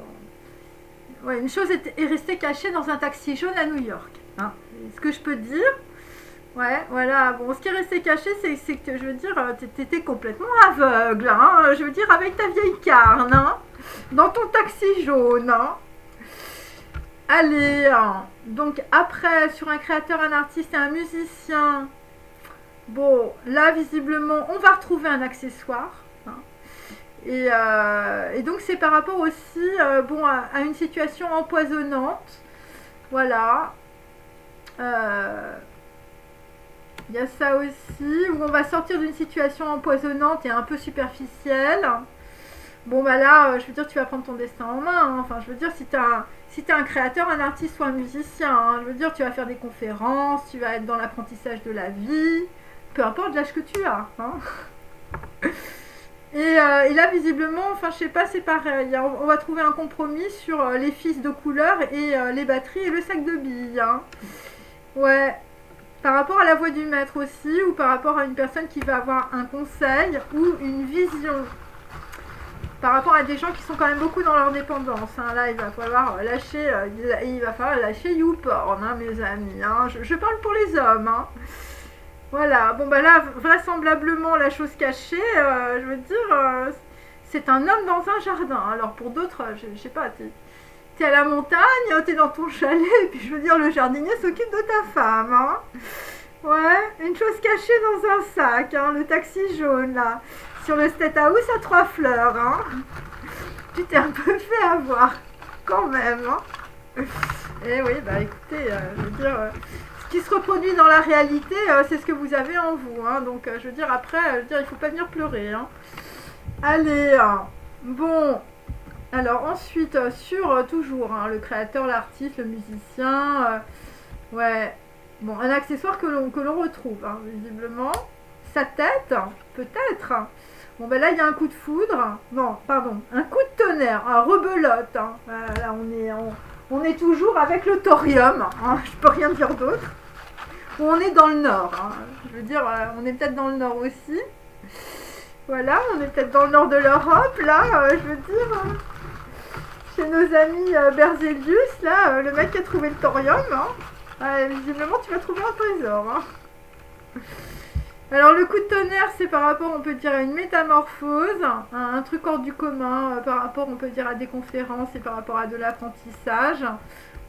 A: ouais, une chose est restée cachée dans un taxi jaune à New York, hein, ce que je peux dire. Ouais, voilà, bon, ce qui est resté caché, c'est que, je veux dire, t'étais complètement aveugle, hein, je veux dire, avec ta vieille carne, hein, dans ton taxi jaune, hein. Allez, hein. Donc après, sur un créateur, un artiste et un musicien, bon, là, visiblement, on va retrouver un accessoire, hein. Et donc, c'est par rapport aussi, bon, à une situation empoisonnante, voilà. Il y a ça aussi, où on va sortir d'une situation empoisonnante et un peu superficielle. Bon, bah là, je veux dire, tu vas prendre ton destin en main, hein. Enfin, je veux dire, si t'es un créateur, un artiste ou un musicien, hein, je veux dire, tu vas faire des conférences, tu vas être dans l'apprentissage de la vie, peu importe l'âge que tu as, hein. Et là, visiblement, enfin, je sais pas, c'est pareil, hein, on va trouver un compromis sur les fils de couleur et les batteries et le sac de billes, hein. Ouais. Par rapport à la voix du maître aussi, ou par rapport à une personne qui va avoir un conseil ou une vision. Par rapport à des gens qui sont quand même beaucoup dans leur dépendance, hein. Là, il va falloir lâcher, YouPorn, hein, mes amis, hein. Je parle pour les hommes, hein. Voilà, bon bah là, vraisemblablement, la chose cachée, je veux dire, c'est un homme dans un jardin. Alors pour d'autres, je sais pas, t'es à la montagne, t'es dans ton chalet, et puis je veux dire, le jardinier s'occupe de ta femme, hein. Ouais, une chose cachée dans un sac, hein, le taxi jaune, là, sur le State House à 3 fleurs, hein. Tu t'es un peu fait avoir, quand même, hein. Et oui, bah écoutez, je veux dire, ce qui se reproduit dans la réalité, c'est ce que vous avez en vous, hein. Donc, je veux dire, après, je veux dire, il faut pas venir pleurer, hein. Allez, bon... Alors ensuite, sur toujours, hein, le créateur, l'artiste, le musicien, ouais, bon, un accessoire que l'on retrouve, hein, visiblement, sa tête, peut-être. Bon, ben là, il y a un coup de foudre, non, pardon, un coup de tonnerre, un rebelote, hein. Voilà, on est toujours avec le thorium, hein, je peux rien dire d'autre. On est dans le nord, hein, je veux dire, on est peut-être dans le nord aussi. Voilà, on est peut-être dans le nord de l'Europe, là, je veux dire... Chez nos amis Berzelius, là, le mec qui a trouvé le thorium, hein. Visiblement, tu vas trouver un trésor, hein. Alors, le coup de tonnerre, c'est par rapport, on peut dire, à une métamorphose, un truc hors du commun, par rapport, on peut dire, à des conférences et par rapport à de l'apprentissage.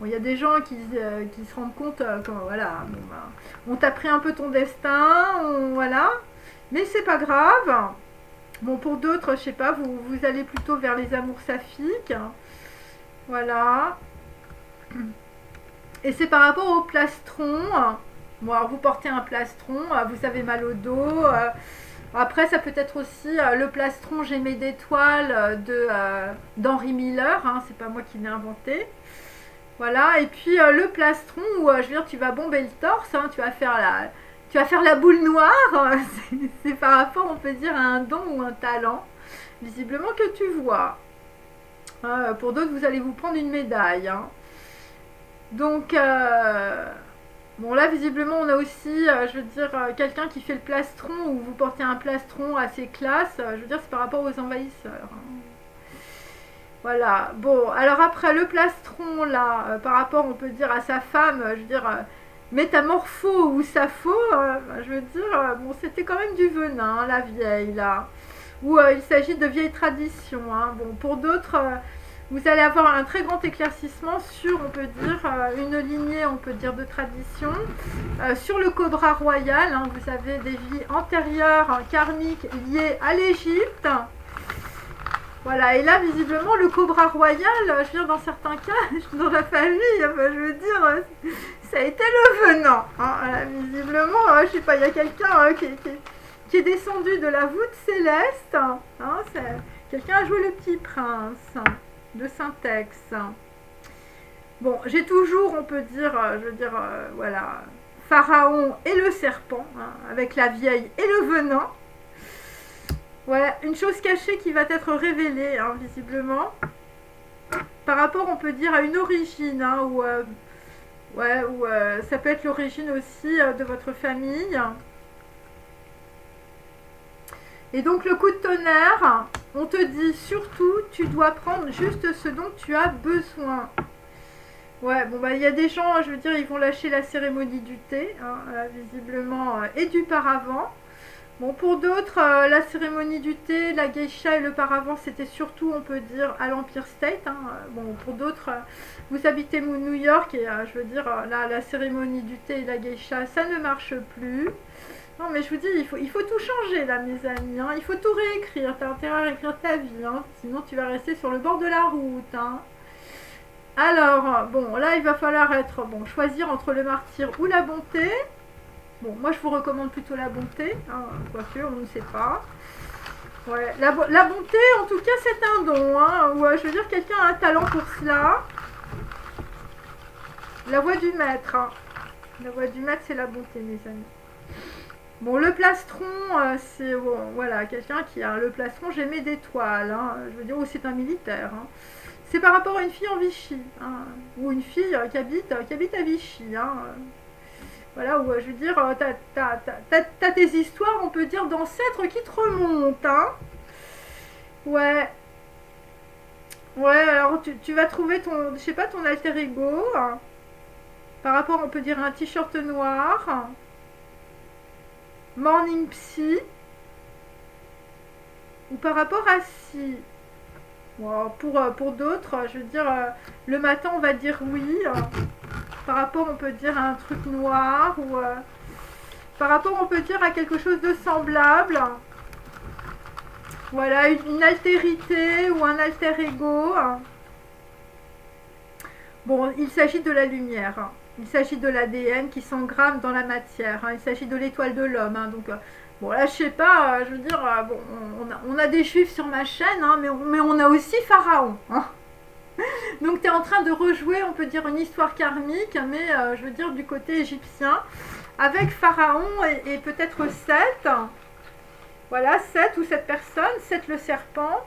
A: Bon, il y a des gens qui se rendent compte que, voilà, bon, bah, on t'a pris un peu ton destin, voilà, mais c'est pas grave. Bon, pour d'autres, je sais pas, vous allez plutôt vers les amours saphiques. Voilà. Et c'est par rapport au plastron. Bon, alors vous portez un plastron, vous avez mal au dos. Après, ça peut être aussi le plastron J'aimais d'étoiles d'Henry Miller. Hein, c'est pas moi qui l'ai inventé. Voilà. Et puis le plastron où je veux dire, tu vas bomber le torse, hein, tu vas faire la boule noire. C'est par rapport, on peut dire, à un don ou un talent, visiblement, que tu vois. Pour d'autres, vous allez vous prendre une médaille, hein. Donc, bon là, visiblement, on a aussi, je veux dire, quelqu'un qui fait le plastron, ou vous portez un plastron assez classe. Je veux dire, c'est par rapport aux envahisseurs, hein. Voilà. Bon, alors après, le plastron, là, par rapport, on peut dire, à sa femme, je veux dire... Métamorpho ou Sappho, je veux dire, bon, c'était quand même du venin, hein, la vieille, là. Où il s'agit de vieilles traditions, hein. Bon, pour d'autres, vous allez avoir un très grand éclaircissement sur, on peut dire, une lignée, on peut dire, de tradition. Sur le Cobra royal, hein, vous avez des vies antérieures, hein, karmiques, liées à l'Égypte. Voilà, et là, visiblement, le Cobra royal, je veux dire, dans certains cas, dans la famille, enfin, je veux dire, ça a été le venant, hein. Visiblement, je sais pas, il y a quelqu'un qui est descendu de la voûte céleste, hein, quelqu'un a joué le petit prince de Saint-Ex. Bon, j'ai toujours, on peut dire, je veux dire, voilà, Pharaon et le serpent, hein, avec la vieille et le venin. Ouais, une chose cachée qui va être révélée, hein, visiblement. Par rapport, on peut dire, à une origine, hein, ou ça peut être l'origine aussi de votre famille. Et donc le coup de tonnerre, on te dit surtout, tu dois prendre juste ce dont tu as besoin. Ouais, bon bah il y a des gens, je veux dire, ils vont lâcher la cérémonie du thé, hein, visiblement, et du paravent. Bon, pour d'autres, la cérémonie du thé, la geisha et le paravent, c'était surtout, on peut dire, à l'Empire State. Hein. Bon, pour d'autres, vous habitez New York et je veux dire, là, la cérémonie du thé et la geisha, ça ne marche plus. Non, mais je vous dis, il faut tout changer, là, mes amis. Hein. Il faut tout réécrire. Tu as intérêt à réécrire ta vie. Hein. Sinon, tu vas rester sur le bord de la route. Hein. Alors, bon, là, il va falloir choisir entre le martyr ou la bonté. Bon, moi, je vous recommande plutôt la bonté. Hein, quoique, on ne sait pas. Ouais, la bonté, en tout cas, c'est un don. Hein, ou, je veux dire, quelqu'un a un talent pour cela. La voix du maître. Hein. La voix du maître, c'est la bonté, mes amis. Bon, le plastron, c'est bon, voilà, quelqu'un qui a le plastron gemmet d'étoiles. Hein, je veux dire, c'est un militaire. Hein. C'est par rapport à une fille en Vichy, hein, ou une fille qui habite à Vichy. Hein. Voilà, où je veux dire, t'as tes histoires, on peut dire, d'ancêtres qui te remontent. Hein. Ouais. Ouais, alors tu vas trouver ton, je sais pas, ton alter ego. Hein. Par rapport, on peut dire, à un t-shirt noir. Morning Psy, ou par rapport à si. Bon, pour d'autres, je veux dire, le matin, on va dire oui. Par rapport, on peut dire à un truc noir, ou par rapport, on peut dire à quelque chose de semblable. Voilà, une altérité ou un alter ego. Bon, il s'agit de la lumière. Il s'agit de l'ADN qui s'engramme dans la matière. Hein. Il s'agit de l'étoile de l'homme. Hein. Donc, bon, là, je sais pas, je veux dire, bon, on a des juifs sur ma chaîne, hein, mais on a aussi Pharaon. Hein. Donc, tu es en train de rejouer, on peut dire, une histoire karmique, mais je veux dire, du côté égyptien, avec Pharaon et peut-être Seth. Voilà, Seth ou cette personne, Seth le serpent.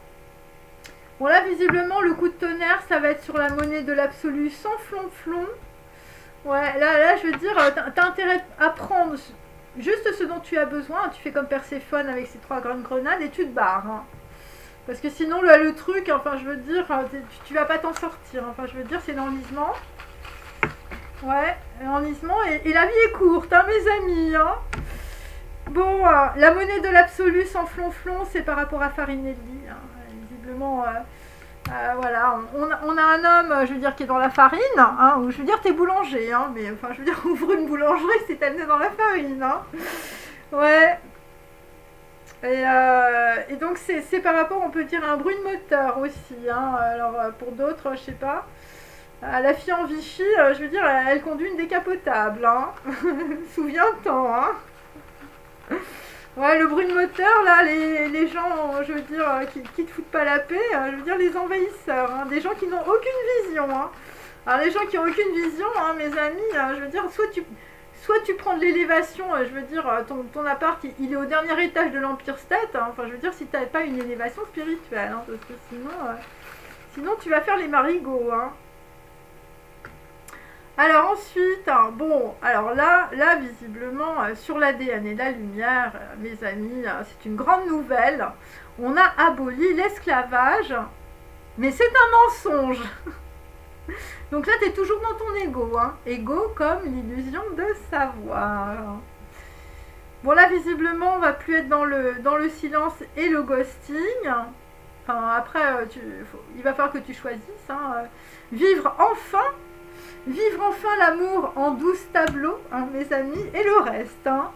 A: Bon, là, visiblement, le coup de tonnerre, ça va être sur la monnaie de l'absolu sans flonflon. Ouais, là, je veux dire, t'as intérêt à prendre juste ce dont tu as besoin. Tu fais comme Perséphone avec ses 3 grandes grenades et tu te barres. Hein. Parce que sinon, là, le truc, enfin, je veux dire, tu vas pas t'en sortir. Enfin, je veux dire, c'est l'enlisement. Ouais, l'enlisement. Et la vie est courte, hein, mes amis. Hein. Bon, la monnaie de l'absolu sans flonflon, c'est par rapport à Farinelli. Hein. Visiblement... voilà, on a un homme, je veux dire, qui est dans la farine, hein, ou je veux dire, t'es boulanger, hein, mais enfin, je veux dire, ouvre une boulangerie, c'est amené dans la farine, hein. Ouais. Et donc, c'est par rapport, on peut dire, à un bruit de moteur aussi, hein. Alors, pour d'autres, je sais pas. La fille en Vichy, je veux dire, elle conduit une décapotable, hein. Souviens-t'en, hein. Ouais, le bruit de moteur, là, les gens, je veux dire, qui te foutent pas la paix, je veux dire, les envahisseurs, hein, des gens qui n'ont aucune vision, hein. Alors, les gens qui n'ont aucune vision, hein, mes amis, je veux dire, soit tu prends de l'élévation, je veux dire, ton appart, il est au dernier étage de l'Empire State, hein, enfin, je veux dire, si tu n'as pas une élévation spirituelle, hein, parce que sinon, tu vas faire les marigots, hein. Alors ensuite, bon, alors là visiblement, sur l'ADN et la lumière, mes amis, c'est une grande nouvelle. On a aboli l'esclavage, mais c'est un mensonge. Donc là, tu es toujours dans ton ego, hein. Ego comme l'illusion de savoir. Bon là, visiblement, on va plus être dans le silence et le ghosting. Enfin, après, il va falloir que tu choisisses. Hein. Vivre enfin l'amour en 12 tableaux, hein, mes amis, et le reste. Hein.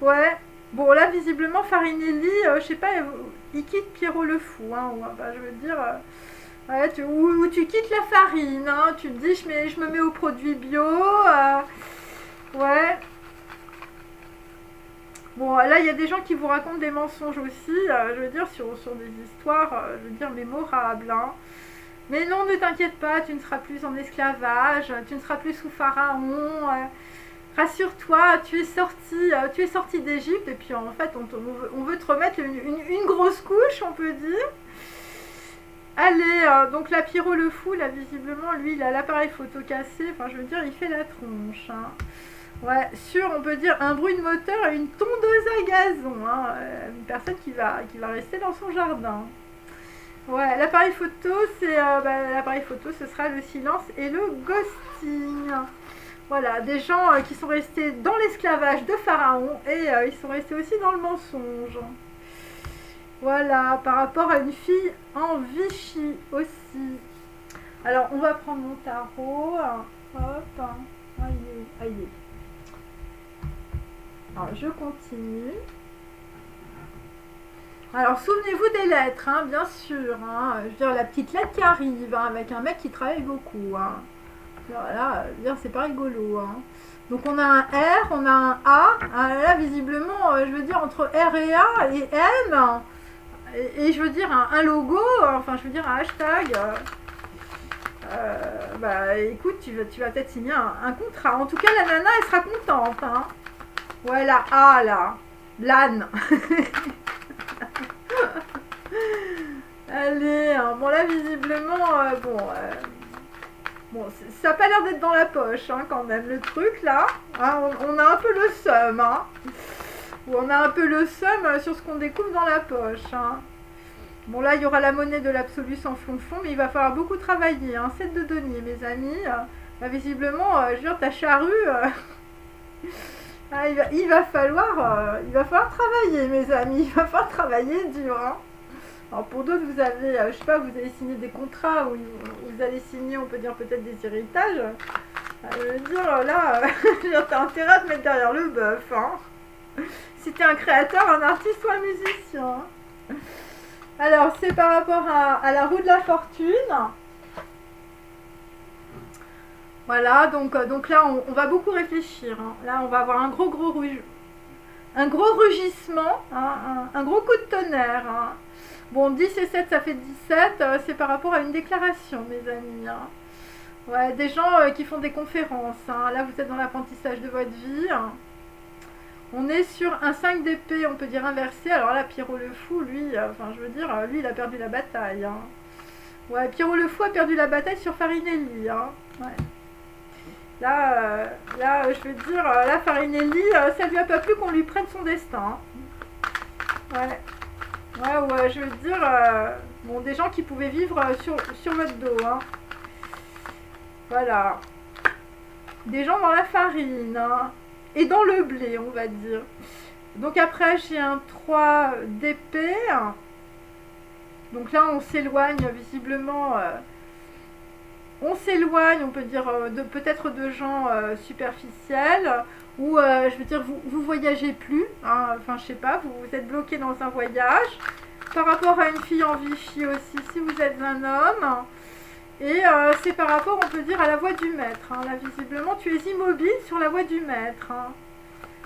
A: Ouais. Bon, là, visiblement, Farinelli, je sais pas, il quitte Pierrot le Fou. Hein, ou, enfin, je veux dire, ouais, ou tu quittes la farine. Hein, tu te dis, je me mets aux produits bio. Ouais. Bon, là, il y a des gens qui vous racontent des mensonges aussi, je veux dire, sur des histoires, je veux dire, mémorables. Hein. Mais non, ne t'inquiète pas, tu ne seras plus en esclavage, tu ne seras plus sous Pharaon. Rassure-toi, tu es sorti d'Égypte et puis en fait on veut te remettre une grosse couche, on peut dire. Allez, donc la Pierrot le fou, là visiblement lui il a l'appareil photo cassé, enfin je veux dire il fait la tronche. Hein. Ouais, sur on peut dire un bruit de moteur et une tondeuse à gazon, hein. Une personne qui va rester dans son jardin. Ouais, l'appareil photo, l'appareil photo, ce sera le silence et le ghosting. Voilà, des gens qui sont restés dans l'esclavage de Pharaon et ils sont restés aussi dans le mensonge. Voilà, par rapport à une fille en Vichy aussi. Alors, on va prendre mon tarot. Hop, aïe. Alors, je continue. Alors, souvenez-vous des lettres, hein, bien sûr. Hein. Je veux dire, la petite lettre qui arrive, hein, avec un mec qui travaille beaucoup. Hein. Là, c'est pas rigolo. Hein. Donc, on a un R, on a un A. Là, visiblement, je veux dire, entre R et A et M. Et je veux dire, un logo, enfin, je veux dire, un hashtag. Écoute, tu vas peut-être signer un contrat. En tout cas, la nana, elle sera contente. Hein. Ouais, la A, là. L'âne. Allez, hein. Bon, là, visiblement, bon, ça n'a pas l'air d'être dans la poche, hein, quand même, le truc, là. Hein, on a un peu le seum, hein. On a un peu le seum sur ce qu'on découvre dans la poche, hein. Bon, là, il y aura la monnaie de l'absolu sans flonflon, mais il va falloir beaucoup travailler, hein. 7 de denier, mes amis. Visiblement, je veux dire, ta charrue... il va falloir travailler, mes amis. Il va falloir travailler dur, hein. Alors pour d'autres, vous avez, je sais pas, vous allez signer des contrats ou vous allez signer, on peut dire peut-être des héritages. Je veux dire, là, t'as intérêt à te mettre derrière le bœuf. Hein. Si t'es un créateur, un artiste ou un musicien. Alors, c'est par rapport à la roue de la fortune. Voilà, donc là, on va beaucoup réfléchir. Hein. Là, on va avoir un gros rugissement, hein, un gros coup de tonnerre. Hein. Bon, 10 et 7, ça fait 17. C'est par rapport à une déclaration, mes amis. Hein. Ouais, des gens qui font des conférences. Hein. Là, vous êtes dans l'apprentissage de votre vie. Hein. On est sur un 5 d'épée, on peut dire inversé. Alors là, Pierrot le fou, lui, enfin, je veux dire, lui, il a perdu la bataille. Hein. Ouais, Pierrot le fou a perdu la bataille sur Farinelli. Hein. Ouais. Là, je veux dire, là, Farinelli, ça lui a pas plu qu'on lui prenne son destin. Hein. Ouais. Ouais, je veux dire, bon, des gens qui pouvaient vivre sur votre dos, hein. Voilà. Des gens dans la farine, hein. Et dans le blé, on va dire. Donc après, j'ai un 3 d'épée. Donc là, on s'éloigne, visiblement, on s'éloigne, on peut dire, peut-être de gens superficiels. Ou, je veux dire, vous voyagez plus, hein, enfin, je sais pas, vous êtes bloqué dans un voyage. Par rapport à une fille en Vichy aussi, si vous êtes un homme. Et c'est par rapport, on peut dire, à la voie du maître. Hein. Là, visiblement, tu es immobile sur la voie du maître. Hein.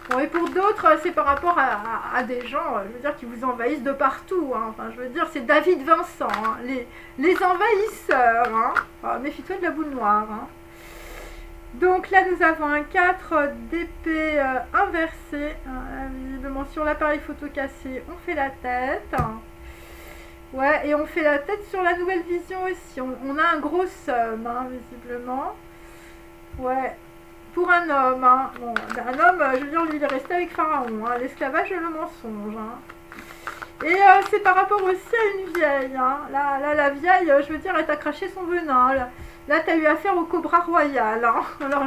A: Bon, et pour d'autres, c'est par rapport à des gens, je veux dire, qui vous envahissent de partout. Hein. Enfin, je veux dire, c'est David Vincent, hein. Les envahisseurs. Hein. Oh, méfie-toi de la boule noire. Hein. Donc là, nous avons un 4 d'épée inversé. Hein, visiblement, sur l'appareil photo cassé, on fait la tête. Hein. Ouais, et on fait la tête sur la nouvelle vision aussi. On a un gros somme, hein, visiblement. Ouais, pour un homme. Hein. Bon, un homme, je veux dire, lui, il est resté avec Pharaon. Hein, l'esclavage et le mensonge. Hein. Et c'est par rapport aussi à une vieille. Hein. Là, la vieille, je veux dire, elle t'a craché son venin. Là, tu as eu affaire au cobra royal. Hein. Alors,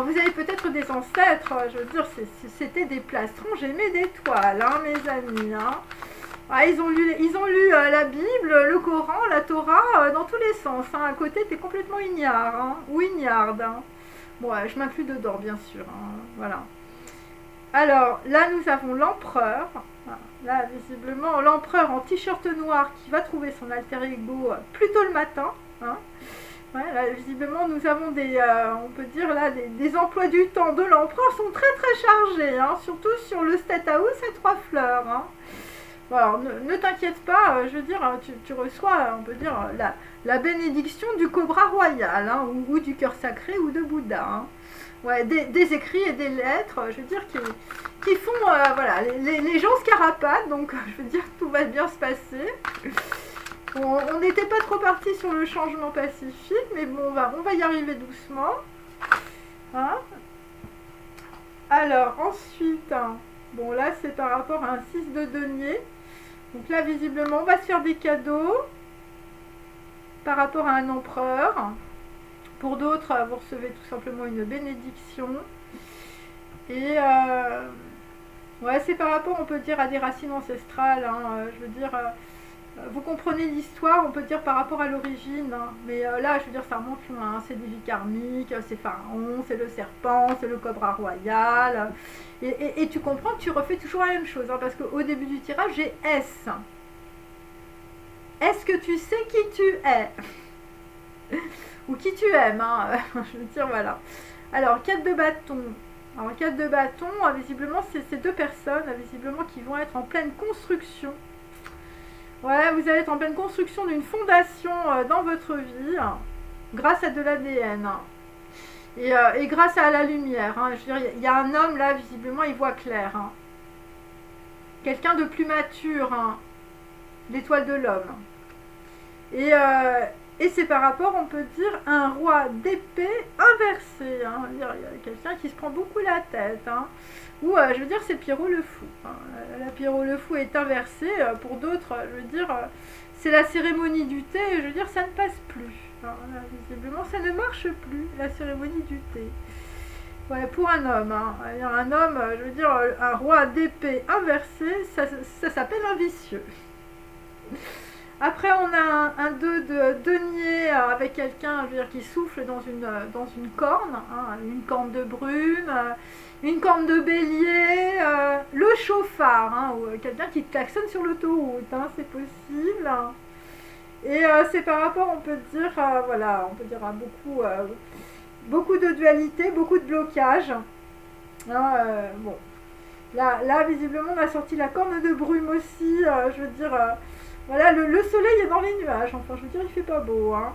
A: vous avez peut-être des ancêtres, je veux dire, c'était des plastrons gemés d'étoiles, hein, mes amis. Hein. Ah, ils ont lu la Bible, le Coran, la Torah, dans tous les sens. Hein. À côté, tu es complètement ignare, hein, ou ignarde. Hein. Bon, je m'inclus dedans, bien sûr. Hein. Voilà. Alors, là, nous avons l'empereur. Là, visiblement, l'empereur en t-shirt noir qui va trouver son alter ego plus tôt le matin. Hein. Ouais, là, visiblement, nous avons on peut dire là, des emplois du temps de l'empereur sont très très chargés, hein, surtout sur le State House à 3 fleurs. Hein. Bon, alors, ne t'inquiète pas, je veux dire, tu reçois, on peut dire, la bénédiction du cobra royal, hein, ou du cœur sacré, ou de Bouddha. Hein. Ouais, des écrits et des lettres, je veux dire, qui font, voilà, les gens se carapatent, donc je veux dire, tout va bien se passer. On n'était pas trop parti sur le changement pacifique, mais bon, on va y arriver doucement. Hein. Alors, ensuite, hein, bon là, c'est par rapport à un 6 de denier. Donc là, visiblement, on va se faire des cadeaux par rapport à un empereur. Pour d'autres, vous recevez tout simplement une bénédiction. Et ouais, c'est par rapport, on peut dire, à des racines ancestrales. Hein, je veux dire, vous comprenez l'histoire, on peut dire par rapport à l'origine. Hein, mais là, je veux dire, ça remonte loin. Hein, c'est des vies karmiques, c'est Pharaon, c'est le serpent, c'est le cobra royal. Et tu comprends que tu refais toujours la même chose. Hein, parce qu'au début du tirage, j'ai S. Est-ce que tu sais qui tu es? Ou qui tu aimes, hein. Je veux dire, voilà. Alors, 4 de bâton. Alors, 4 de bâton, visiblement, c'est deux personnes, visiblement, qui vont être en pleine construction. Ouais, vous allez être en pleine construction d'une fondation dans votre vie, grâce à de l'ADN. Et grâce à la lumière. Hein. Je veux dire, il y a un homme, là, visiblement, il voit clair. Hein. Quelqu'un de plus mature, hein. L'étoile de l'homme. Et c'est par rapport, on peut dire, à un roi d'épée inversé. Hein. Il y a quelqu'un qui se prend beaucoup la tête. Hein. Ou, je veux dire, c'est Pierrot le Fou. Hein. La Pierrot le Fou est inversée. Pour d'autres, je veux dire, c'est la cérémonie du thé. Je veux dire, ça ne passe plus. Hein. Là, visiblement, ça ne marche plus, la cérémonie du thé. Ouais, pour un homme. Hein. Un homme, je veux dire, un roi d'épée inversé, ça s'appelle un vicieux. Après, on a un 2 de denier avec quelqu'un qui souffle dans une corne, hein, une corne de brume, une corne de bélier, le chauffard, hein, ou quelqu'un qui klaxonne sur l'autoroute, hein, c'est possible. Et c'est par rapport, on peut dire, voilà, on peut dire à beaucoup de dualité, beaucoup de blocage. Hein, bon, là, visiblement, on a sorti la corne de brume aussi, je veux dire... Voilà, le soleil est dans les nuages, enfin je veux dire il fait pas beau, hein.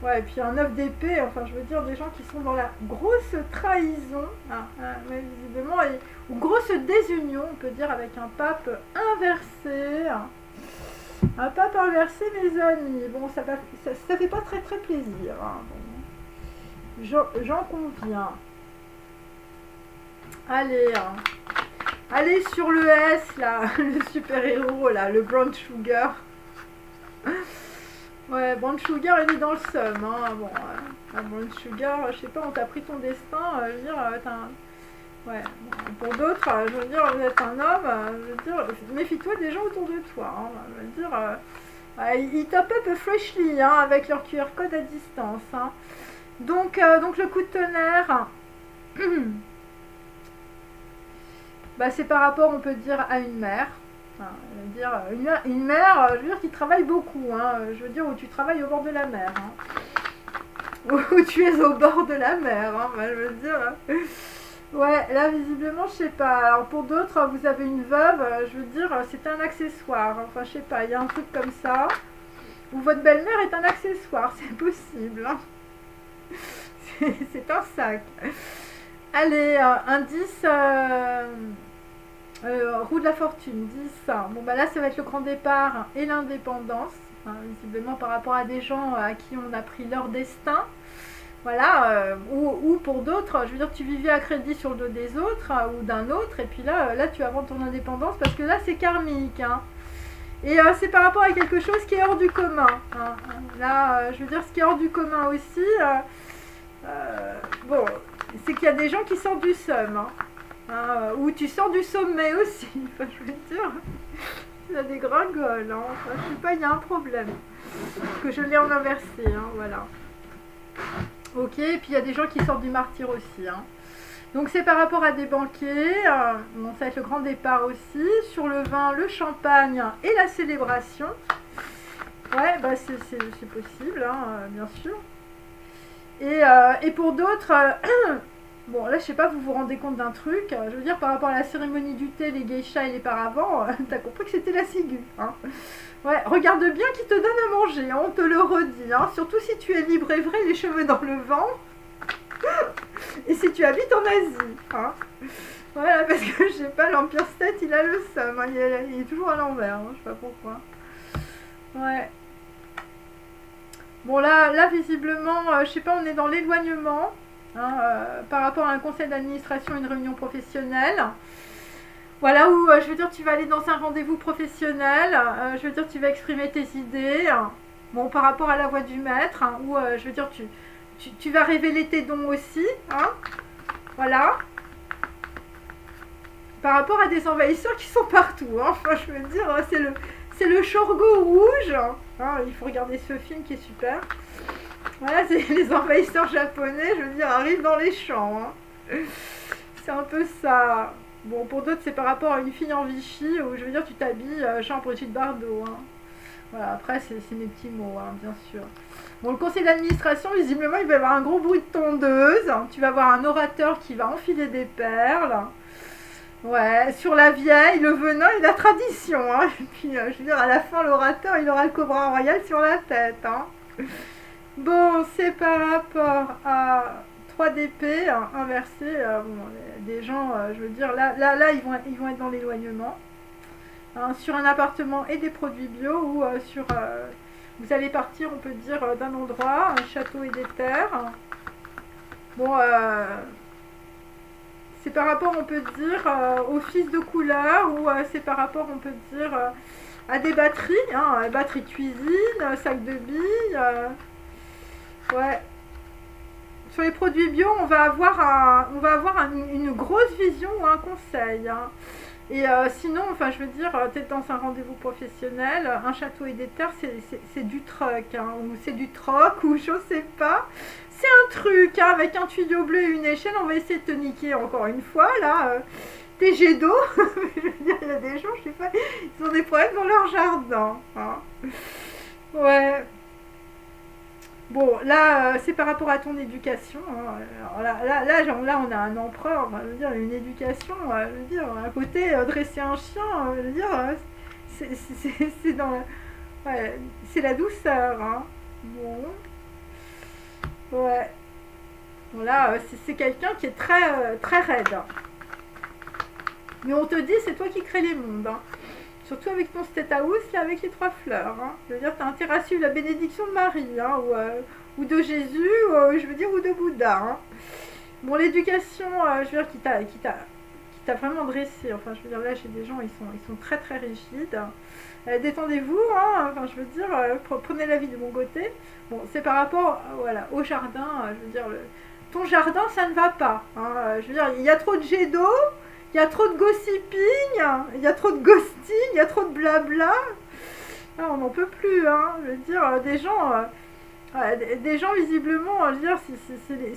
A: Ouais, et puis un 9 d'épée, enfin je veux dire des gens qui sont dans la grosse trahison, hein, mais visiblement, ou grosse désunion, on peut dire, avec un pape inversé. Hein. Un pape inversé, mes amis, bon ça fait pas très très plaisir, hein. Bon. J'en conviens. Allez, hein. Allez sur le S, là, le super-héros, là, le Brown Sugar. Ouais, Brown Sugar, il est dans le seum, hein. Bon, Brown Sugar, je sais pas, on t'a pris ton destin, je veux dire, ouais, pour d'autres, je veux dire, vous êtes un homme, je veux dire, méfie-toi des gens autour de toi, hein. Je veux dire, ils top up freshly, hein, avec leur QR code à distance, hein. Donc le coup de tonnerre... Bah, c'est par rapport, on peut dire, à une mère. Enfin, une mère, je veux dire, qui travaille beaucoup. Hein, je veux dire, où tu travailles au bord de la mer. Hein, où tu es au bord de la mer. Hein, bah, je veux dire. Ouais, là, visiblement, je sais pas. Alors, pour d'autres, vous avez une veuve. Je veux dire, c'est un accessoire. Enfin, je sais pas, il y a un truc comme ça. Où votre belle-mère est un accessoire. C'est possible. Hein. C'est un sac. Allez, un 10, roue de la fortune, 10. Bon, bah là, ça va être le grand départ et l'indépendance, hein, visiblement par rapport à des gens à qui on a pris leur destin. Voilà, ou pour d'autres, je veux dire, tu vivais à crédit sur le dos des autres ou d'un autre, et puis là, tu vas vendre ton indépendance parce que là, c'est karmique. Hein. Et c'est par rapport à quelque chose qui est hors du commun. Hein. Là, je veux dire, ce qui est hors du commun aussi, bon... c'est qu'il y a des gens qui sortent du somme, hein, ou tu sors du sommet aussi, enfin, je veux dire, il y a des gringoles, hein, enfin, je sais pas, il y a un problème, que je l'ai en inversé, hein, voilà. Ok, et puis il y a des gens qui sortent du martyr aussi, hein. Donc c'est par rapport à des banquiers, bon, ça va être le grand départ aussi, sur le vin, le champagne et la célébration. Ouais, bah c'est possible, hein, bien sûr. Et pour d'autres, Bon, là, je sais pas, vous vous rendez compte d'un truc. Je veux dire, par rapport à la cérémonie du thé, les geishas et les paravents, t'as compris que c'était la ciguë. Hein. Ouais, regarde bien qui te donne à manger, hein, on te le redit. Hein. Surtout si tu es libre et vrai, les cheveux dans le vent. Et si tu habites en Asie. Hein. Voilà, parce que je sais pas, l'Empire State, il a le seum. Hein, il est toujours à l'envers, hein, je sais pas pourquoi. Ouais. Bon, là visiblement, je sais pas, on est dans l'éloignement. Hein, par rapport à un conseil d'administration, une réunion professionnelle. Voilà où, je veux dire, tu vas aller dans un rendez-vous professionnel. Je veux dire, tu vas exprimer tes idées. Bon, par rapport à la voix du maître, hein, où, je veux dire, tu vas révéler tes dons aussi. Hein, voilà. Par rapport à des envahisseurs qui sont partout. Hein, enfin, je veux dire, c'est le Shorgo rouge. Hein, il faut regarder ce film qui est super. Voilà, les envahisseurs japonais, je veux dire, arrivent dans les champs. Hein. C'est un peu ça. Bon, pour d'autres, c'est par rapport à une fille en Vichy, où je veux dire, tu t'habilles genre Brigitte Bardot. Hein. Voilà, après, c'est mes petits mots, hein, bien sûr. Bon, le conseil d'administration, visiblement, il va y avoir un gros bruit de tondeuse. Tu vas avoir un orateur qui va enfiler des perles. Ouais, sur la vieille, le venin et la tradition. Hein. Et puis, je veux dire, à la fin, l'orateur, il aura le cobra royal sur la tête. Hein. Bon, c'est par rapport à 3 d'épée inversé. Bon, des gens, je veux dire, là ils vont être dans l'éloignement. Hein, sur un appartement et des produits bio ou vous allez partir, on peut dire, d'un endroit, un château et des terres. Bon, c'est par rapport, on peut dire, au fils de couleur ou c'est par rapport, on peut dire, à des batteries, hein, batterie de cuisine, sac de billes. Ouais. Sur les produits bio, on va avoir une grosse vision ou un conseil. Hein. Et sinon, enfin, je veux dire, tu es dans un rendez-vous professionnel, un château et des terres, c'est du troc, hein, ou c'est du troc, ou je sais pas. C'est un truc, hein, avec un tuyau bleu et une échelle, on va essayer de te niquer encore une fois, là. Tes jets d'eau, je veux dire, il y a des gens, je sais pas, ils ont des problèmes dans leur jardin. Hein. Ouais. Bon, là, c'est par rapport à ton éducation. Hein. Alors là, on a un empereur, enfin, je veux dire, une éducation, je veux dire, à côté, dresser un chien, je veux dire, c'est dans la, ouais, c'est la douceur. Hein. Bon, ouais. Bon, là, c'est quelqu'un qui est très raide. Mais on te dit, c'est toi qui crée les mondes. Hein. Surtout avec ton Stétaus, là, avec les 3 fleurs. Hein. Je veux dire, tu as intérêt à suivre la bénédiction de Marie, hein, ou de Jésus, je veux dire, ou de Bouddha. Hein. Bon, l'éducation, je veux dire, qui t'a vraiment dressé. Enfin, je veux dire, là, j'ai des gens, ils sont très très rigides. Détendez-vous, hein, enfin, je veux dire, prenez la vie de mon côté. Bon, c'est par rapport, voilà, au jardin, je veux dire, ton jardin, ça ne va pas. Hein. Je veux dire, il y a trop de jets d'eau. Il y a trop de gossiping, il y a trop de ghosting, il y a trop de blabla. Ah, on n'en peut plus, hein. Je veux dire, des gens visiblement, je veux dire,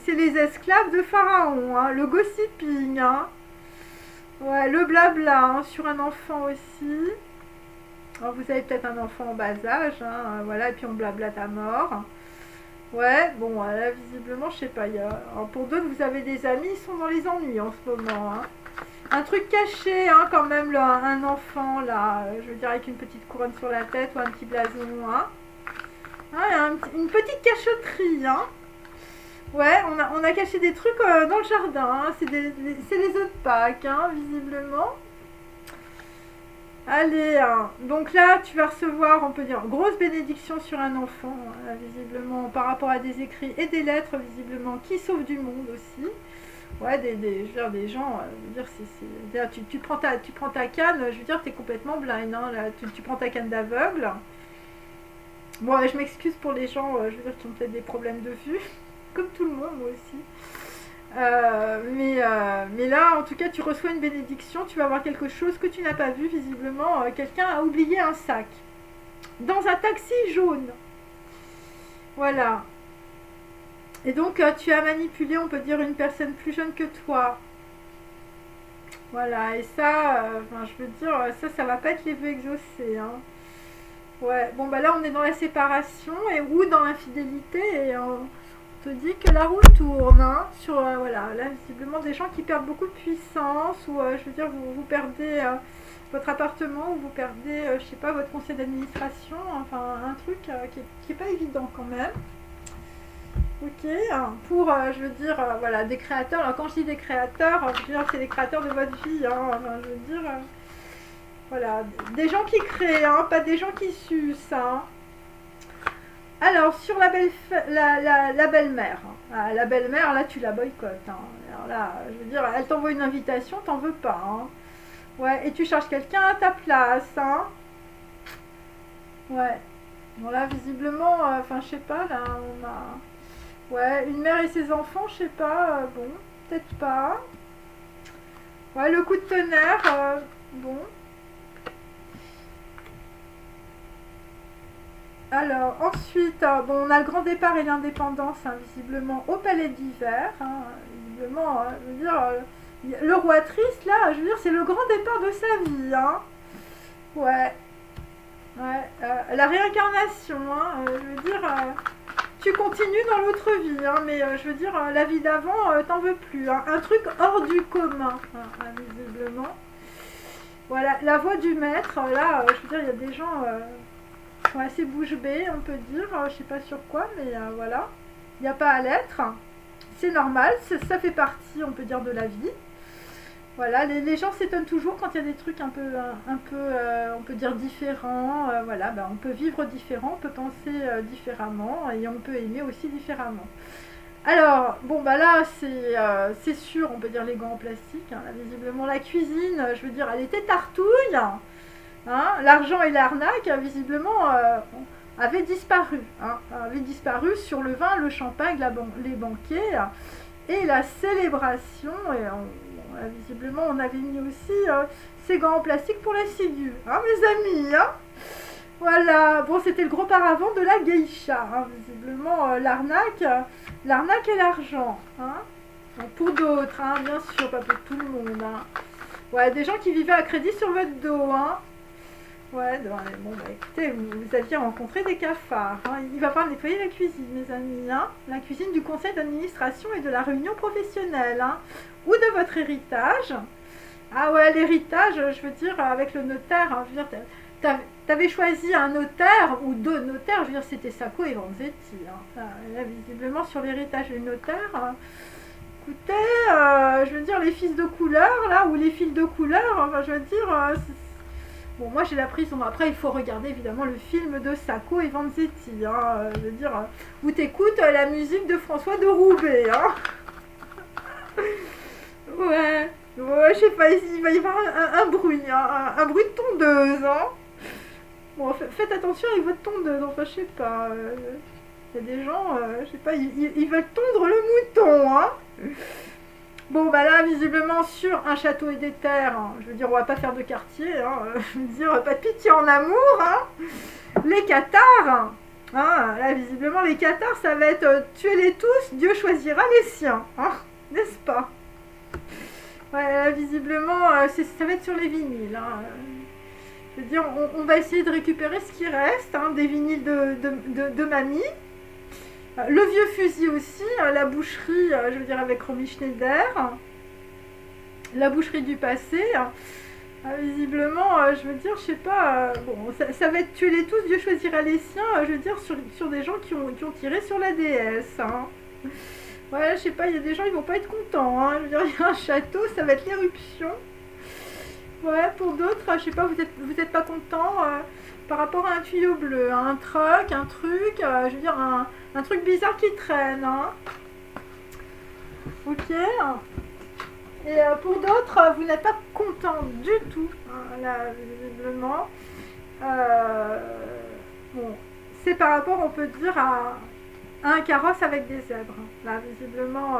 A: c'est les esclaves de Pharaon, hein. Le gossiping, hein. Ouais, le blabla, hein, sur un enfant aussi. Alors, vous avez peut-être un enfant en bas âge, hein, voilà, et puis on blablate à mort. Ouais, bon, là, visiblement, je sais pas, alors, pour d'autres, vous avez des amis, ils sont dans les ennuis en ce moment, hein. Un truc caché, hein, quand même, là, un enfant, là, je veux dire, avec une petite couronne sur la tête ou un petit blason, hein. Hein, une petite cachotterie, hein. Ouais, on a caché des trucs dans le jardin, hein. C'est les œufs de Pâques, hein, visiblement. Allez, hein. Donc là, tu vas recevoir, on peut dire, grosse bénédiction sur un enfant, hein, visiblement, par rapport à des écrits et des lettres, visiblement, qui sauvent du monde aussi. Ouais, je veux dire, des gens, je veux dire, tu prends ta canne, je veux dire, t'es complètement blind, hein, là, tu prends ta canne d'aveugle. Bon, je m'excuse pour les gens, je veux dire, qui ont peut-être des problèmes de vue, comme tout le monde, moi aussi. Mais là, en tout cas, tu reçois une bénédiction, tu vas avoir quelque chose que tu n'as pas vu, visiblement, quelqu'un a oublié un sac. Dans un taxi jaune. Voilà. Et donc, tu as manipulé, on peut dire, une personne plus jeune que toi. Voilà, et ça, enfin, je veux dire, ça va pas être les vœux exaucés. Hein. Ouais, bon, bah là, on est dans la séparation, et ou dans l'infidélité, et te dit que la roue tourne, hein, sur, voilà, là, visiblement, des gens qui perdent beaucoup de puissance, ou, je veux dire, vous perdez votre appartement, ou vous perdez, je sais pas, votre conseil d'administration, enfin, un truc qui est pas évident quand même. Ok, pour, je veux dire, voilà, des créateurs. Alors quand je dis des créateurs, je veux dire c'est les créateurs de votre vie, hein, enfin, je veux dire, voilà, des gens qui créent, hein, pas des gens qui sucent, hein. Alors, sur la belle-mère, hein, la belle-mère, là, tu la boycottes, hein. Alors là, je veux dire, elle t'envoie une invitation, t'en veux pas, hein. Ouais, et tu cherches quelqu'un à ta place, hein. Ouais, bon là, visiblement, enfin, je sais pas, là, on a... Ouais, une mère et ses enfants, je sais pas, bon, peut-être pas. Ouais, le coup de tonnerre, bon. Alors, ensuite, bon, on a le grand départ et l'indépendance, hein, visiblement, au palais d'hiver. Hein, visiblement, je veux dire, le roi triste, là, je veux dire, c'est le grand départ de sa vie. Hein. Ouais. Ouais, la réincarnation, hein, je veux dire, tu continues dans l'autre vie, hein, mais je veux dire, la vie d'avant, t'en veux plus. Hein, un truc hors du commun, hein, visiblement. Voilà, la voix du maître, là, je veux dire, il y a des gens... sont assez bouche bée, on peut dire, je sais pas sur quoi, mais voilà, il n'y a pas à l'être, c'est normal, ça fait partie, on peut dire, de la vie. Voilà, les gens s'étonnent toujours quand il y a des trucs un peu on peut dire différents, voilà, on peut vivre différent, on peut penser différemment, et on peut aimer aussi différemment. Alors, bon, là, c'est sûr, on peut dire les gants en plastique, hein, là, visiblement la cuisine, je veux dire, elle était tartouille, hein, l'argent et l'arnaque, visiblement, avaient disparu. Hein, avaient disparu sur le vin, le champagne, les banquets et la célébration. Et visiblement, on avait mis aussi ces gants en plastique pour la ciguë, hein, mes amis. Hein. Voilà, bon, c'était le gros paravent de la geisha. Hein, visiblement, l'arnaque et l'argent. Hein. Pour d'autres, hein, bien sûr, pas pour tout le monde. Hein. Ouais, des gens qui vivaient à crédit sur votre dos. Hein. Ouais, bon, écoutez, vous aviez rencontré des cafards. Hein. Il va falloir nettoyer la cuisine, mes amis. Hein. La cuisine du conseil d'administration et de la réunion professionnelle. Hein. Ou de votre héritage. Ah ouais, l'héritage, je veux dire, avec le notaire. Hein, je veux dire, t'avais choisi un notaire ou deux notaires. Je veux dire, c'était Sacco et Vanzetti. Hein. Là, visiblement, sur l'héritage du notaire... écoutez, je veux dire, les fils de couleur, là, ou les fils de couleur, enfin, je veux dire... Bon, moi j'ai la prison. Après, il faut regarder évidemment le film de Sacco et Vanzetti. Hein. Je veux dire, où t'écoutes la musique de François de Roubaix. Hein. Ouais, je sais pas, il va y avoir un bruit, hein, un bruit de tondeuse. Hein. Bon, faites attention avec votre tondeuse. Enfin, je sais pas. Il y a des gens, je sais pas, ils veulent tondre le mouton. Hein. Bon, là, visiblement, sur un château et des terres, hein, je veux dire, on va pas faire de quartier, hein, je veux dire, pas de pitié en amour, hein. Les cathares, hein, là, visiblement, les cathares, ça va être tuez-les tous, Dieu choisira les siens, hein, n'est-ce pas? Ouais, là, visiblement, ça va être sur les vinyles, hein. Je veux dire, on va essayer de récupérer ce qui reste, hein, des vinyles de mamie. Le vieux fusil aussi, la boucherie, je veux dire avec Romy Schneider, la boucherie du passé, visiblement, je veux dire, je sais pas, bon, ça va être tuer les tous, Dieu choisira les siens, je veux dire, sur des gens qui ont tiré sur la déesse. Hein. Ouais, je sais pas, il y a des gens, ils vont pas être contents, hein. Je veux dire, il y a un château, ça va être l'éruption. Ouais, pour d'autres, je sais pas, vous êtes pas contents par rapport à un tuyau bleu, un truc, je veux dire, un truc bizarre qui traîne. Hein. Ok. Et pour d'autres, vous n'êtes pas content du tout, hein, là, visiblement. Bon, c'est par rapport, on peut dire, à un carrosse avec des zèbres. Là, visiblement,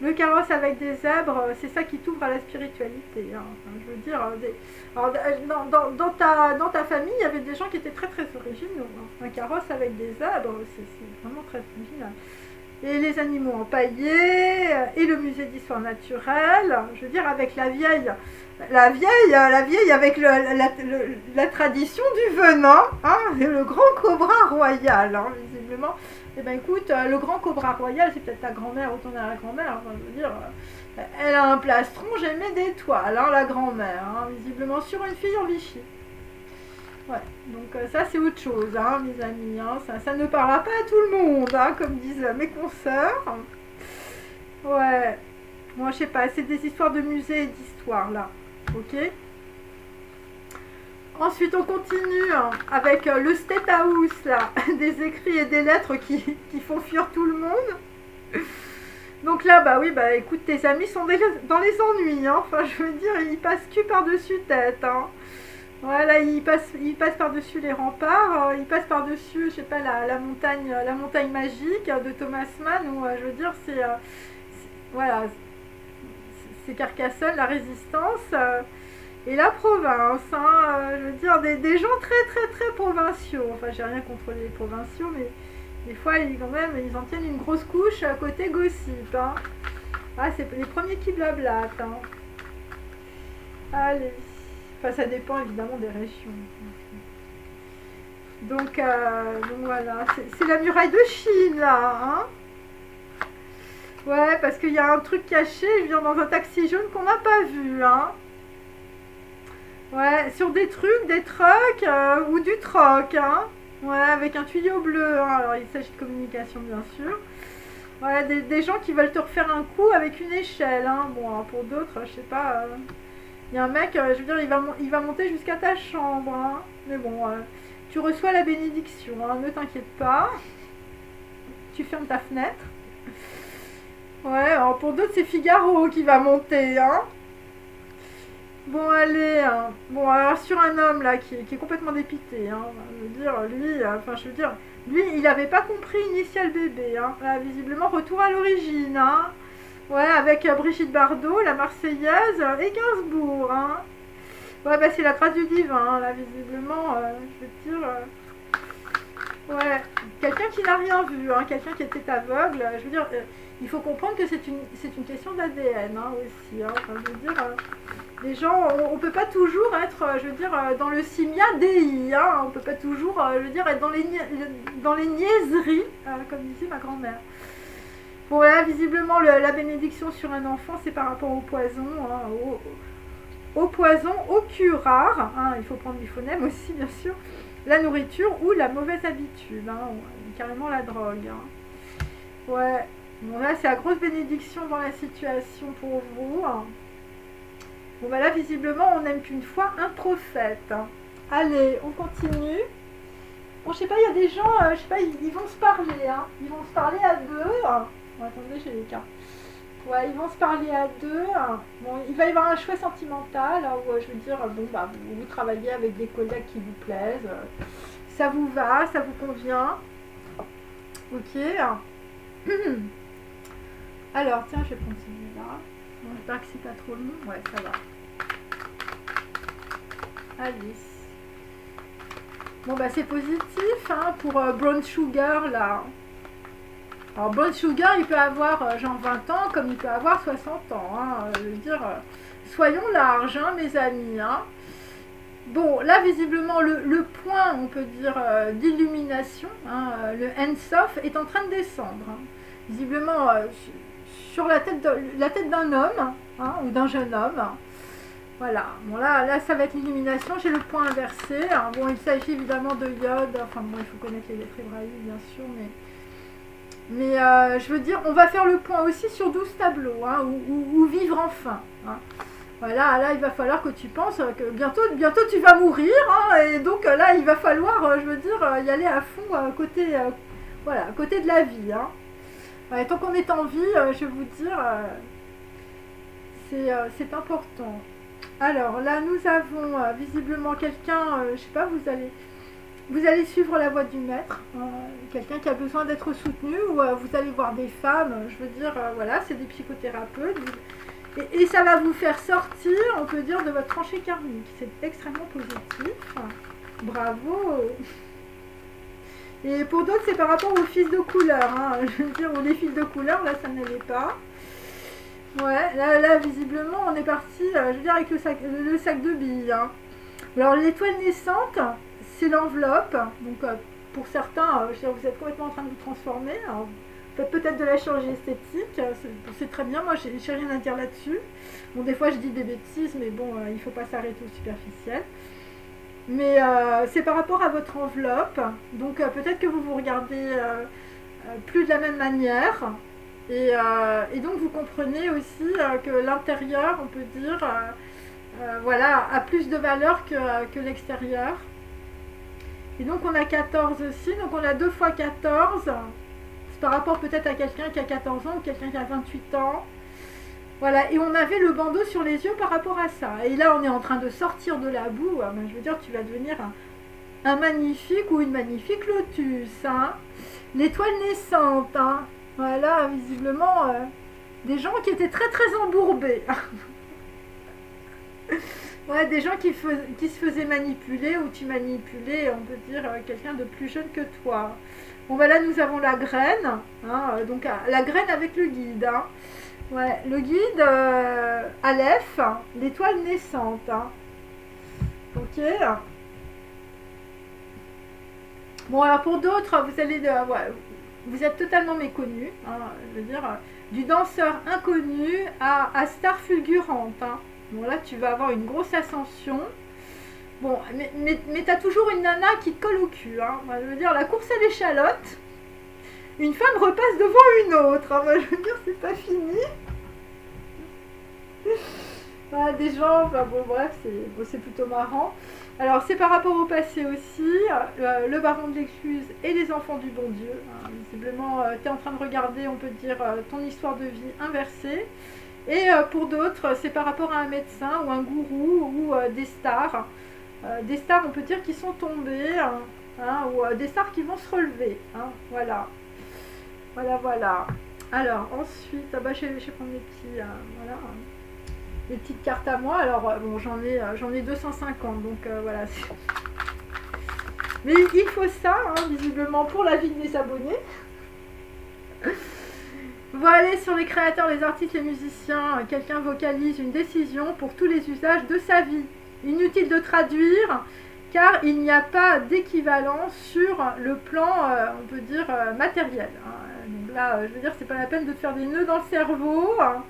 A: le carrosse avec des zèbres, c'est ça qui t'ouvre à la spiritualité. Hein. Enfin, je veux dire, alors, dans ta famille, il y avait des gens qui étaient très très originaux. Hein. Un carrosse avec des zèbres, c'est vraiment très original. Et les animaux empaillés, et le musée d'histoire naturelle, je veux dire, avec la vieille avec la tradition du venin, hein, et le grand cobra royal, hein, visiblement. Eh ben écoute, le grand cobra royal, c'est peut-être ta grand-mère ou ton arrière-grand-mère, enfin, je veux dire, elle a un plastron, j'ai mis des toiles, hein, la grand-mère, hein, visiblement sur une fille en Vichy. Ouais, donc ça c'est autre chose, hein, mes amis, hein, ça ne parlera pas à tout le monde, hein, comme disent mes consoeurs. Ouais, moi je sais pas, c'est des histoires de musée et d'histoire là, ok. Ensuite on continue hein, avec le State House là, des écrits et des lettres qui font fuir tout le monde. Donc là, bah oui, bah écoute, tes amis sont déjà dans les ennuis, hein. Enfin je veux dire, ils passent cul par-dessus tête, hein. Voilà, il passe par-dessus les remparts, il passe par-dessus, je sais pas, la montagne magique de Thomas Mann, où je veux dire, voilà, c'est Carcassonne, la résistance, et la province, hein, je veux dire, des gens très très très provinciaux. Enfin, j'ai rien contre les provinciaux, mais des fois, quand même, ils en tiennent une grosse couche à côté gossip, hein. Ah, c'est les premiers qui blablatent, hein. Allez. Enfin, ça dépend évidemment des régions. Donc voilà, c'est la muraille de Chine là, hein. Ouais, parce qu'il y a un truc caché, je viens dans un taxi jaune qu'on n'a pas vu, hein. Ouais, sur des trucs, des trucks ou du troc, hein. Ouais, avec un tuyau bleu, hein. Alors il s'agit de communication bien sûr. Ouais, des gens qui veulent te refaire un coup avec une échelle, hein. Bon, alors, pour d'autres, je sais pas. Il y a un mec, je veux dire, il va monter jusqu'à ta chambre, hein. Mais bon, tu reçois la bénédiction, hein, ne t'inquiète pas. Tu fermes ta fenêtre. Ouais, alors pour d'autres, c'est Figaro qui va monter, hein. Bon, allez, hein. Bon, alors sur un homme, là, qui est complètement dépité, hein. Je veux dire, lui, lui, il n'avait pas compris Initial Bébé, hein. Là, visiblement, retour à l'origine, hein. Ouais, avec Brigitte Bardot, la Marseillaise et Gainsbourg, hein. Ouais, bah c'est la grâce du divin, hein, là, visiblement, je veux dire... ouais, quelqu'un qui n'a rien vu, hein, quelqu'un qui était aveugle, je veux dire, il faut comprendre que c'est une question d'ADN, hein, aussi, hein. Enfin, je veux dire, les gens, on peut pas toujours être, je veux dire, dans le simia DI, hein, on peut pas toujours, je veux dire, être dans les niaiseries, comme disait ma grand-mère. Bon, là, visiblement, la bénédiction sur un enfant, c'est par rapport au poison, hein, au poison, au curare, hein, il faut prendre du phonème aussi, bien sûr, la nourriture ou la mauvaise habitude, hein, carrément la drogue. Hein. Ouais, bon, là, c'est la grosse bénédiction dans la situation pour vous. Hein. Bon, bah là, visiblement, on n'aime qu'une fois un prophète. Hein. Allez, on continue. Bon, je sais pas, il y a des gens, je sais pas, ils vont se parler, hein. Ils vont se parler à deux. Hein. Bon, attendez, j'ai les cartes. Ouais, ils vont se parler à deux. Bon, il va y avoir un choix sentimental où je veux dire, bon, bah, vous travaillez avec des collègues qui vous plaisent. Ça vous va, ça vous convient. Ok. Alors, tiens, je vais prendre celui-là. Bon, j'espère que c'est pas trop long. Ouais, ça va. Allez. Bon, bah, c'est positif hein, pour Brown Sugar, là. Alors, Brown Sugar, il peut avoir genre 20 ans comme il peut avoir 60 ans. Hein. Je veux dire, soyons larges, hein, mes amis. Hein. Bon, là, visiblement, le point, on peut dire, d'illumination, hein, le Ensof, est en train de descendre. Hein. Visiblement, sur la tête d'un homme, hein, ou d'un jeune homme. Voilà. Bon, là, ça va être l'illumination. J'ai le point inversé. Hein. Bon, il s'agit évidemment de iode. Enfin, bon, il faut connaître les lettres hébraïques, bien sûr, mais je veux dire, on va faire le point aussi sur 12 tableaux, hein, ou vivre enfin. Hein. Voilà, là, il va falloir que tu penses que bientôt tu vas mourir, hein, et donc là, il va falloir, je veux dire, y aller à fond voilà, à côté de la vie. Hein. Ouais, tant qu'on est en vie, je vais vous dire, c'est important. Alors là, nous avons visiblement quelqu'un, je sais pas, vous allez suivre la voie du maître, quelqu'un qui a besoin d'être soutenu, ou vous allez voir des femmes, je veux dire, voilà, c'est des psychothérapeutes, et ça va vous faire sortir, on peut dire, de votre tranchée karmique. C'est extrêmement positif. Bravo. Et pour d'autres, c'est par rapport aux fils de couleur, hein. Je veux dire, ou les fils de couleur, là, ça n'allait pas. Ouais, là, visiblement, on est parti, je veux dire, avec le sac de billes. Hein. Alors, l'étoile naissante, c'est l'enveloppe, donc pour certains, je veux dire, vous êtes complètement en train de vous transformer. Alors, faites peut-être de la chirurgie esthétique, c'est très bien, moi j'ai rien à dire là-dessus. Bon, des fois je dis des bêtises, mais bon, il ne faut pas s'arrêter au superficiel. Mais c'est par rapport à votre enveloppe, donc peut-être que vous vous regardez plus de la même manière. Et donc vous comprenez aussi que l'intérieur, on peut dire, voilà, a plus de valeur que l'extérieur. Et donc on a 14 aussi, donc on a 2 fois 14. C'est par rapport peut-être à quelqu'un qui a 14 ans ou quelqu'un qui a 28 ans. Voilà, et on avait le bandeau sur les yeux par rapport à ça. Et là on est en train de sortir de la boue. Ben, je veux dire, tu vas devenir un magnifique ou une magnifique lotus. Hein. L'étoile naissante. Hein. Voilà, visiblement, des gens qui étaient très très embourbés. Ouais, des gens qui se faisaient manipuler, ou tu manipulais, on peut dire, quelqu'un de plus jeune que toi. Bon, bah là, nous avons la graine. Hein, donc, la graine avec le guide. Hein. Ouais, le guide, Aleph, l'étoile naissante. Hein. Ok. Bon, alors pour d'autres, vous allez... ouais, vous êtes totalement méconnu, hein, je veux dire, du danseur inconnu à star fulgurante. Hein. Bon, là, tu vas avoir une grosse ascension. Bon, mais tu as toujours une nana qui te colle au cul. Hein. Je veux dire, la course à l'échalote, une femme repasse devant une autre. Hein. Je veux dire, c'est pas fini. Voilà, des gens, enfin bon, bref, c'est plutôt marrant. Alors, c'est par rapport au passé aussi, le baron de l'excuse et les enfants du bon Dieu. Hein, visiblement, tu es en train de regarder, on peut dire, ton histoire de vie inversée. Et pour d'autres, c'est par rapport à un médecin ou un gourou ou des stars. Des stars, on peut dire, qui sont tombées, hein, ou des stars qui vont se relever. Hein, voilà. Voilà. Alors, ensuite, bah, je vais prendre mes petits... voilà. Les petites cartes à moi, alors bon, j'en ai 250, donc voilà. Mais il faut ça, hein, visiblement, pour la vie de mes abonnés. Voilà, sur les créateurs, les artistes, les musiciens, quelqu'un vocalise une décision pour tous les usages de sa vie. Inutile de traduire, car il n'y a pas d'équivalent sur le plan, on peut dire, matériel. Hein. Donc là, je veux dire, c'est pas la peine de te faire des nœuds dans le cerveau. Hein.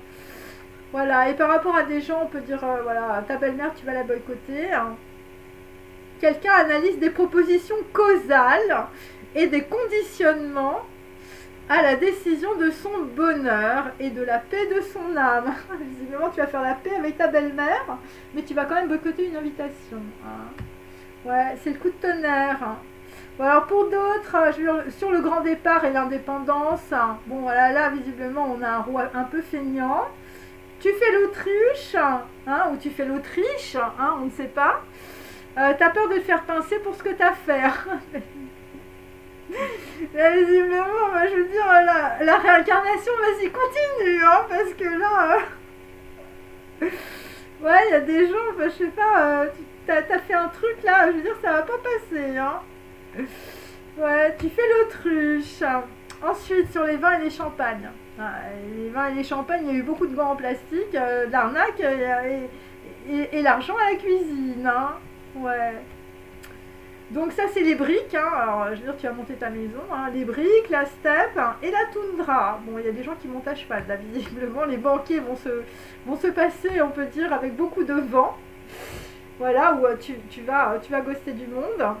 A: Voilà, et par rapport à des gens, on peut dire, voilà, ta belle-mère, tu vas la boycotter. Hein. Quelqu'un analyse des propositions causales et des conditionnements à la décision de son bonheur et de la paix de son âme. Visiblement, tu vas faire la paix avec ta belle-mère, mais tu vas quand même boycotter une invitation. Hein. Ouais, c'est le coup de tonnerre. Hein. Bon, alors pour d'autres, sur le grand départ et l'indépendance, hein, bon, voilà, là, visiblement, on a un roi un peu feignant. Tu fais l'autruche, hein, ou tu fais l'Autriche, hein, on ne sait pas. T'as peur de te faire pincer pour ce que t'as fait. Là, visiblement, bah, je veux dire, la réincarnation, vas-y, continue, hein, parce que là... ouais, il y a des gens, enfin, je sais pas, t'as fait un truc, là, je veux dire, ça va pas passer, hein. Ouais, tu fais l'autruche. Ensuite, sur les vins et les champagnes. Les vins et les champagnes, il y a eu beaucoup de gants en plastique, de l'arnaque et l'argent à la cuisine. Hein. Ouais. Donc ça, c'est les briques. Hein. Alors, je veux dire, tu vas monter ta maison. Hein. Les briques, la steppe et la toundra. Bon, il y a des gens qui montent à cheval. Là, visiblement, les banquiers vont se passer, on peut dire, avec beaucoup de vent. Voilà, où tu vas ghoster du monde.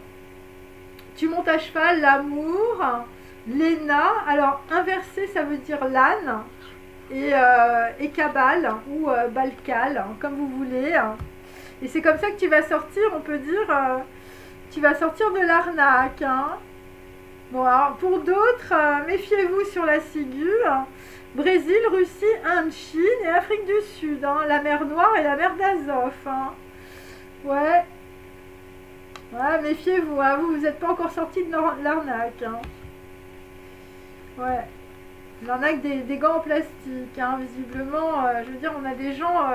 A: Tu montes à cheval, l'amour... Léna, alors inversé ça veut dire l'âne et cabale ou balcal, comme vous voulez. Et c'est comme ça que tu vas sortir, on peut dire, tu vas sortir de l'arnaque. Hein. Bon, alors pour d'autres, méfiez-vous sur la ciguë. Brésil, Russie, Inde, Chine et Afrique du Sud. Hein, la mer Noire et la mer d'Azov. Hein. Ouais. Ouais, méfiez-vous, hein, vous n'êtes pas encore sorti de l'arnaque. Hein. Ouais, l'arnaque des gants en plastique, hein, visiblement, je veux dire, on a des gens,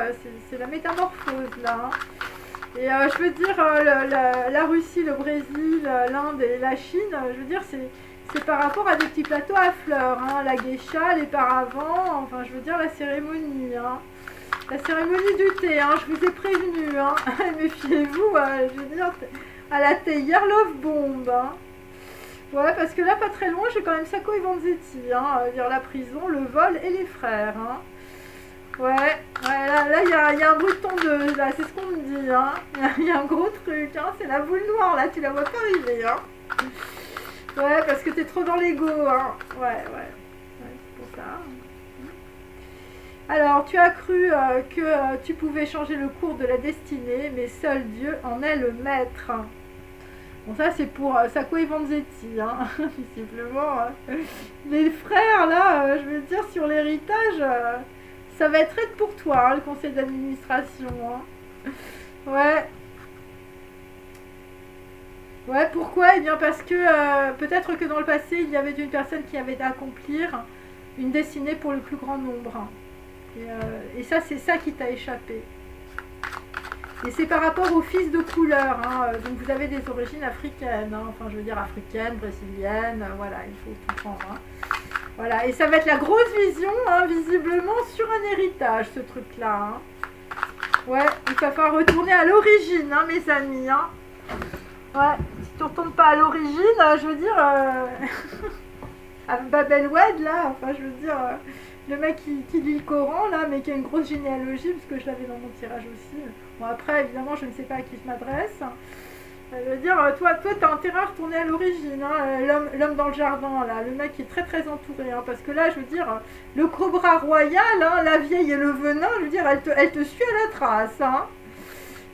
A: c'est la métamorphose là. Hein. Et je veux dire, la Russie, le Brésil, l'Inde et la Chine, je veux dire, c'est par rapport à des petits plateaux à fleurs, hein, la geisha, les paravents, enfin, je veux dire, la cérémonie, hein. La cérémonie du thé, hein, je vous ai prévenu, hein, méfiez-vous, je veux dire, à la théière love bomb, hein. Ouais, parce que là, pas très loin, j'ai quand même Sacco et Vanzetti, hein, vers la prison, le vol et les frères, hein. Ouais, ouais, là, il y a un bruit de tondeuse, là, c'est ce qu'on me dit, hein. Il y a un gros truc, hein, c'est la boule noire, là, tu la vois pas arriver, hein. Ouais, parce que t'es trop dans l'ego, hein. Ouais, c'est pour ça. Alors, tu as cru que tu pouvais changer le cours de la destinée, mais seul Dieu en est le maître. Bon, ça, c'est pour Sacco et Vanzetti, hein, visiblement. Les frères, là, je veux dire, sur l'héritage, ça va être aide pour toi, hein, le conseil d'administration. Hein. Ouais. Ouais, pourquoi? Eh bien, parce que peut-être que dans le passé, il y avait une personne qui avait à accomplir une destinée pour le plus grand nombre. Et ça, c'est ça qui t'a échappé. Et c'est par rapport aux fils de couleur, hein. Donc vous avez des origines africaines, hein. Enfin je veux dire africaines, brésiliennes, voilà, il faut comprendre. Hein. Voilà, et ça va être la grosse vision, hein, visiblement, sur un héritage, ce truc-là. Hein. Ouais, il va falloir retourner à l'origine, hein, mes amis. Hein. Ouais, si tu ne retournes pas à l'origine, je veux dire, à Babel Wed, là, enfin je veux dire... le mec qui lit le Coran, là, mais qui a une grosse généalogie, parce que je l'avais dans mon tirage aussi. Bon, après, évidemment, je ne sais pas à qui je m'adresse. Je veux dire, toi, t'as intérêt à retourner à l'origine, hein, l'homme dans le jardin, là, le mec qui est très très entouré, hein, parce que là, je veux dire, le cobra royal, hein, la vieille et le venin, je veux dire, elle te suit à la trace, hein.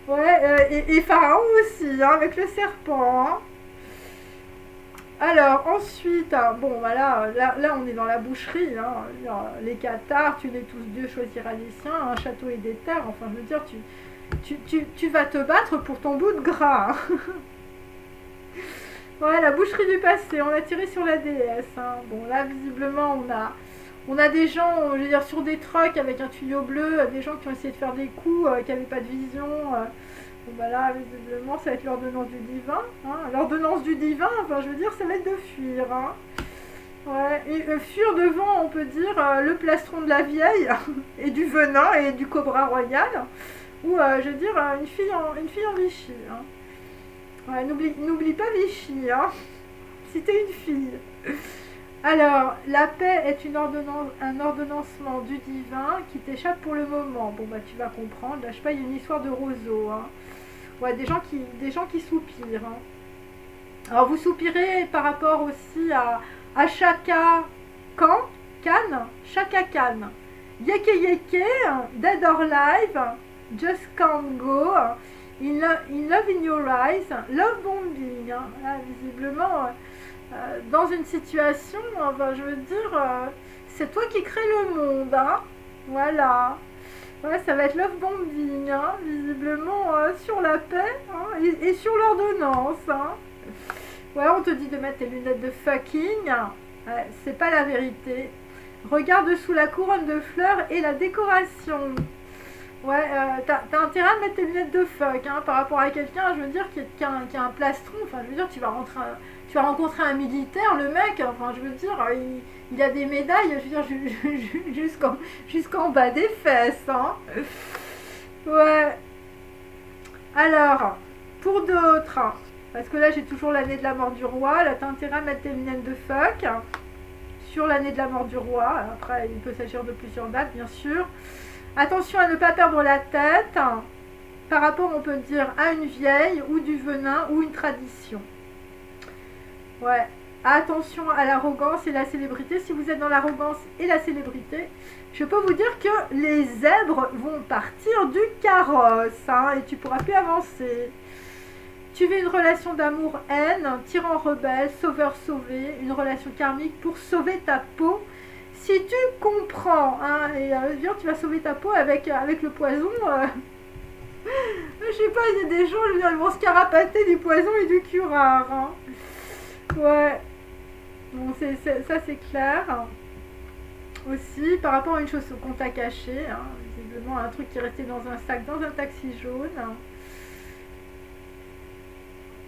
A: Ouais, et Pharaon aussi, hein, avec le serpent, hein. Alors, ensuite, bon, voilà, là, on est dans la boucherie, hein, les cathares, tu n'es tous Dieu, choisira les siens, un château et des terres, enfin, je veux dire, tu vas te battre pour ton bout de gras. Hein. Ouais, la boucherie du passé, on a tiré sur la déesse. Hein. Bon, là, visiblement, on a des gens, je veux dire, sur des trucks avec un tuyau bleu, des gens qui ont essayé de faire des coups, qui n'avaient pas de vision. Bon, bah là, visiblement, ça va être l'ordonnance du divin. Hein. L'ordonnance du divin, enfin, je veux dire, ça va être de fuir. Hein. Ouais, et fuir devant, on peut dire, le plastron de la vieille, et du venin, et du cobra royal. Ou, je veux dire, une fille en Vichy. Hein. Ouais, n'oublie pas Vichy, hein, si t'es une fille. Alors, la paix est un ordonnancement du divin qui t'échappe pour le moment. Bon, bah, tu vas comprendre. Là, je sais pas, il y a une histoire de roseau. Hein. Ouais, des gens qui soupirent. Hein. Alors, vous soupirez par rapport aussi à Chaka Khan, Chaka Khan. Yeke Yeke, Dead or Alive, Just Can't Go, in Love in Your Eyes, Love Bombing. Hein. Là, visiblement, dans une situation, enfin, je veux dire, c'est toi qui crée le monde. Hein. Voilà. Ouais, ça va être Love Bombing, hein, visiblement, sur la paix hein, et sur l'ordonnance. Hein. Ouais, on te dit de mettre tes lunettes de fucking. Ouais, c'est pas la vérité. Regarde sous la couronne de fleurs et la décoration. Ouais, t'as intérêt à mettre tes lunettes de fuck hein, par rapport à quelqu'un, je veux dire, qui a un plastron. Enfin, je veux dire, tu vas rencontrer un militaire, le mec, enfin, je veux dire, il a des médailles, je veux dire, jusqu'en bas des fesses. Hein. Ouais. Alors, pour d'autres, parce que là, j'ai toujours l'année de la mort du roi. Là, t'as intérêt à mettre tes lunettes de fuck sur l'année de la mort du roi. Après, il peut s'agir de plusieurs dates, bien sûr. Attention à ne pas perdre la tête par rapport, on peut dire, à une vieille ou du venin ou une tradition. Ouais. Attention à l'arrogance et la célébrité. Si vous êtes dans l'arrogance et la célébrité, je peux vous dire que les zèbres vont partir du carrosse hein, et tu pourras plus avancer. Tu veux une relation d'amour-haine, tyran rebelle, sauveur-sauvé, une relation karmique pour sauver ta peau. Si tu comprends, hein, et bien tu vas sauver ta peau avec le poison. Je sais pas, il y a des gens, je veux dire, ils vont se carapater du poison et du curare. Hein. Ouais. Bon, ça c'est clair. Aussi, par rapport à une chose qu'on t'a cachée, hein, visiblement un truc qui est resté dans un sac, dans un taxi jaune.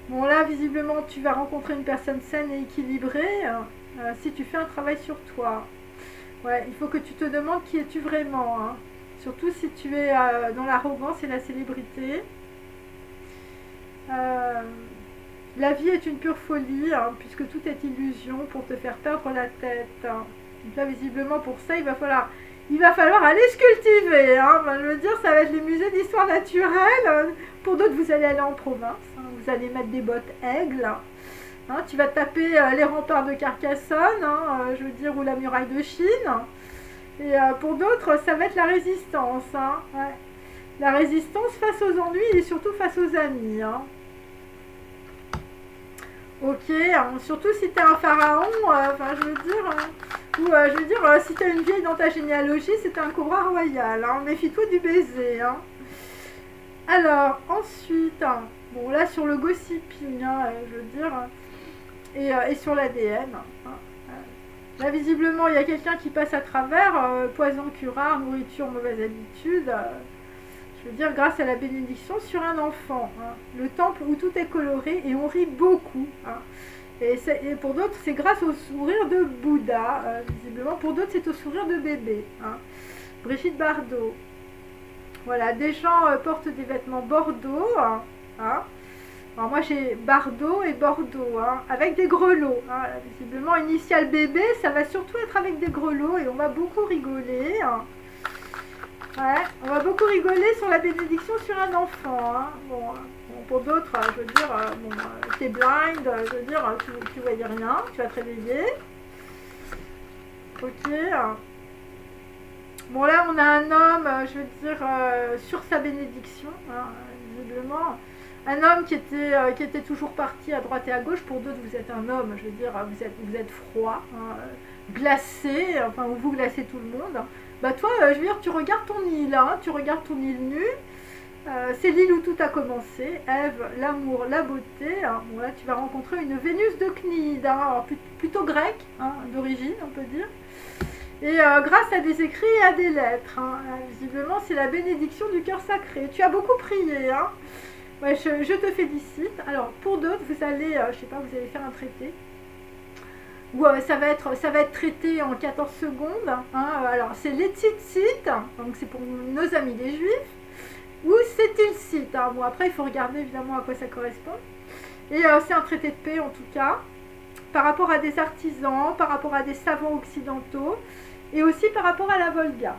A: Bon là, visiblement, tu vas rencontrer une personne saine et équilibrée si tu fais un travail sur toi. Ouais, il faut que tu te demandes qui es-tu vraiment. Hein. Surtout si tu es dans l'arrogance et la célébrité. La vie est une pure folie, hein, puisque tout est illusion pour te faire perdre la tête. Hein. Donc là, visiblement, pour ça, il va falloir aller se cultiver. Hein. Ben, je veux dire, ça va être les musées d'histoire naturelle. Pour d'autres, vous allez aller en province. Hein. Vous allez mettre des bottes aigles. Hein. Tu vas taper les remparts de Carcassonne, hein, je veux dire, ou la muraille de Chine. Et pour d'autres, ça va être la résistance. Hein. Ouais. La résistance face aux ennuis et surtout face aux amis. Hein. Ok, hein, surtout si t'es un pharaon, enfin je veux dire, ou je veux dire, si t'as une vieille dans ta généalogie, c'est un cobra royal, hein, méfie-toi du baiser. Hein. Alors, ensuite, hein, bon là sur le gossiping, hein, je veux dire, et sur l'ADN. Hein, là visiblement il y a quelqu'un qui passe à travers, poison curare, nourriture, mauvaise habitude. Je veux dire, grâce à la bénédiction sur un enfant. Hein. Le temple où tout est coloré et on rit beaucoup. Hein. Et pour d'autres, c'est grâce au sourire de Bouddha. Visiblement, pour d'autres, c'est au sourire de bébé. Hein. Brigitte Bardot. Voilà, des gens portent des vêtements bordeaux. Hein. Alors moi, j'ai Bardot et Bordeaux, hein, avec des grelots. Hein. Visiblement, initial bébé, ça va surtout être avec des grelots et on va beaucoup rigoler. Hein. Ouais, on va beaucoup rigoler sur la bénédiction sur un enfant. Hein. Bon, pour d'autres, je veux dire, t'es blind, je veux dire, tu voyais rien, tu vas te réveiller. Ok. Bon, là, on a un homme, je veux dire, sur sa bénédiction, hein, visiblement. Un homme qui était toujours parti à droite et à gauche. Pour d'autres, vous êtes un homme, je veux dire, vous êtes froid, hein, glacé, enfin, vous glacez tout le monde. Bah toi, je veux dire, tu regardes ton île, hein, tu regardes ton île nue. C'est l'île où tout a commencé. Ève, l'amour, la beauté. Hein. Bon, là, tu vas rencontrer une Vénus de Cnide, hein, alors, plutôt grecque, hein, d'origine, on peut dire. Et grâce à des écrits et à des lettres. Hein. Visiblement, c'est la bénédiction du cœur sacré. Tu as beaucoup prié. Hein. Ouais, je te félicite. Alors, pour d'autres, vous allez, je sais pas, vous allez faire un traité. Ou ça va être traité en 14 secondes. Hein. Alors, c'est les tzitzit, donc c'est pour nos amis les juifs. Ou c'est ilcite. Hein. Bon, après, il faut regarder évidemment à quoi ça correspond. Et c'est un traité de paix en tout cas. Par rapport à des artisans, par rapport à des savants occidentaux. Et aussi par rapport à la Volga.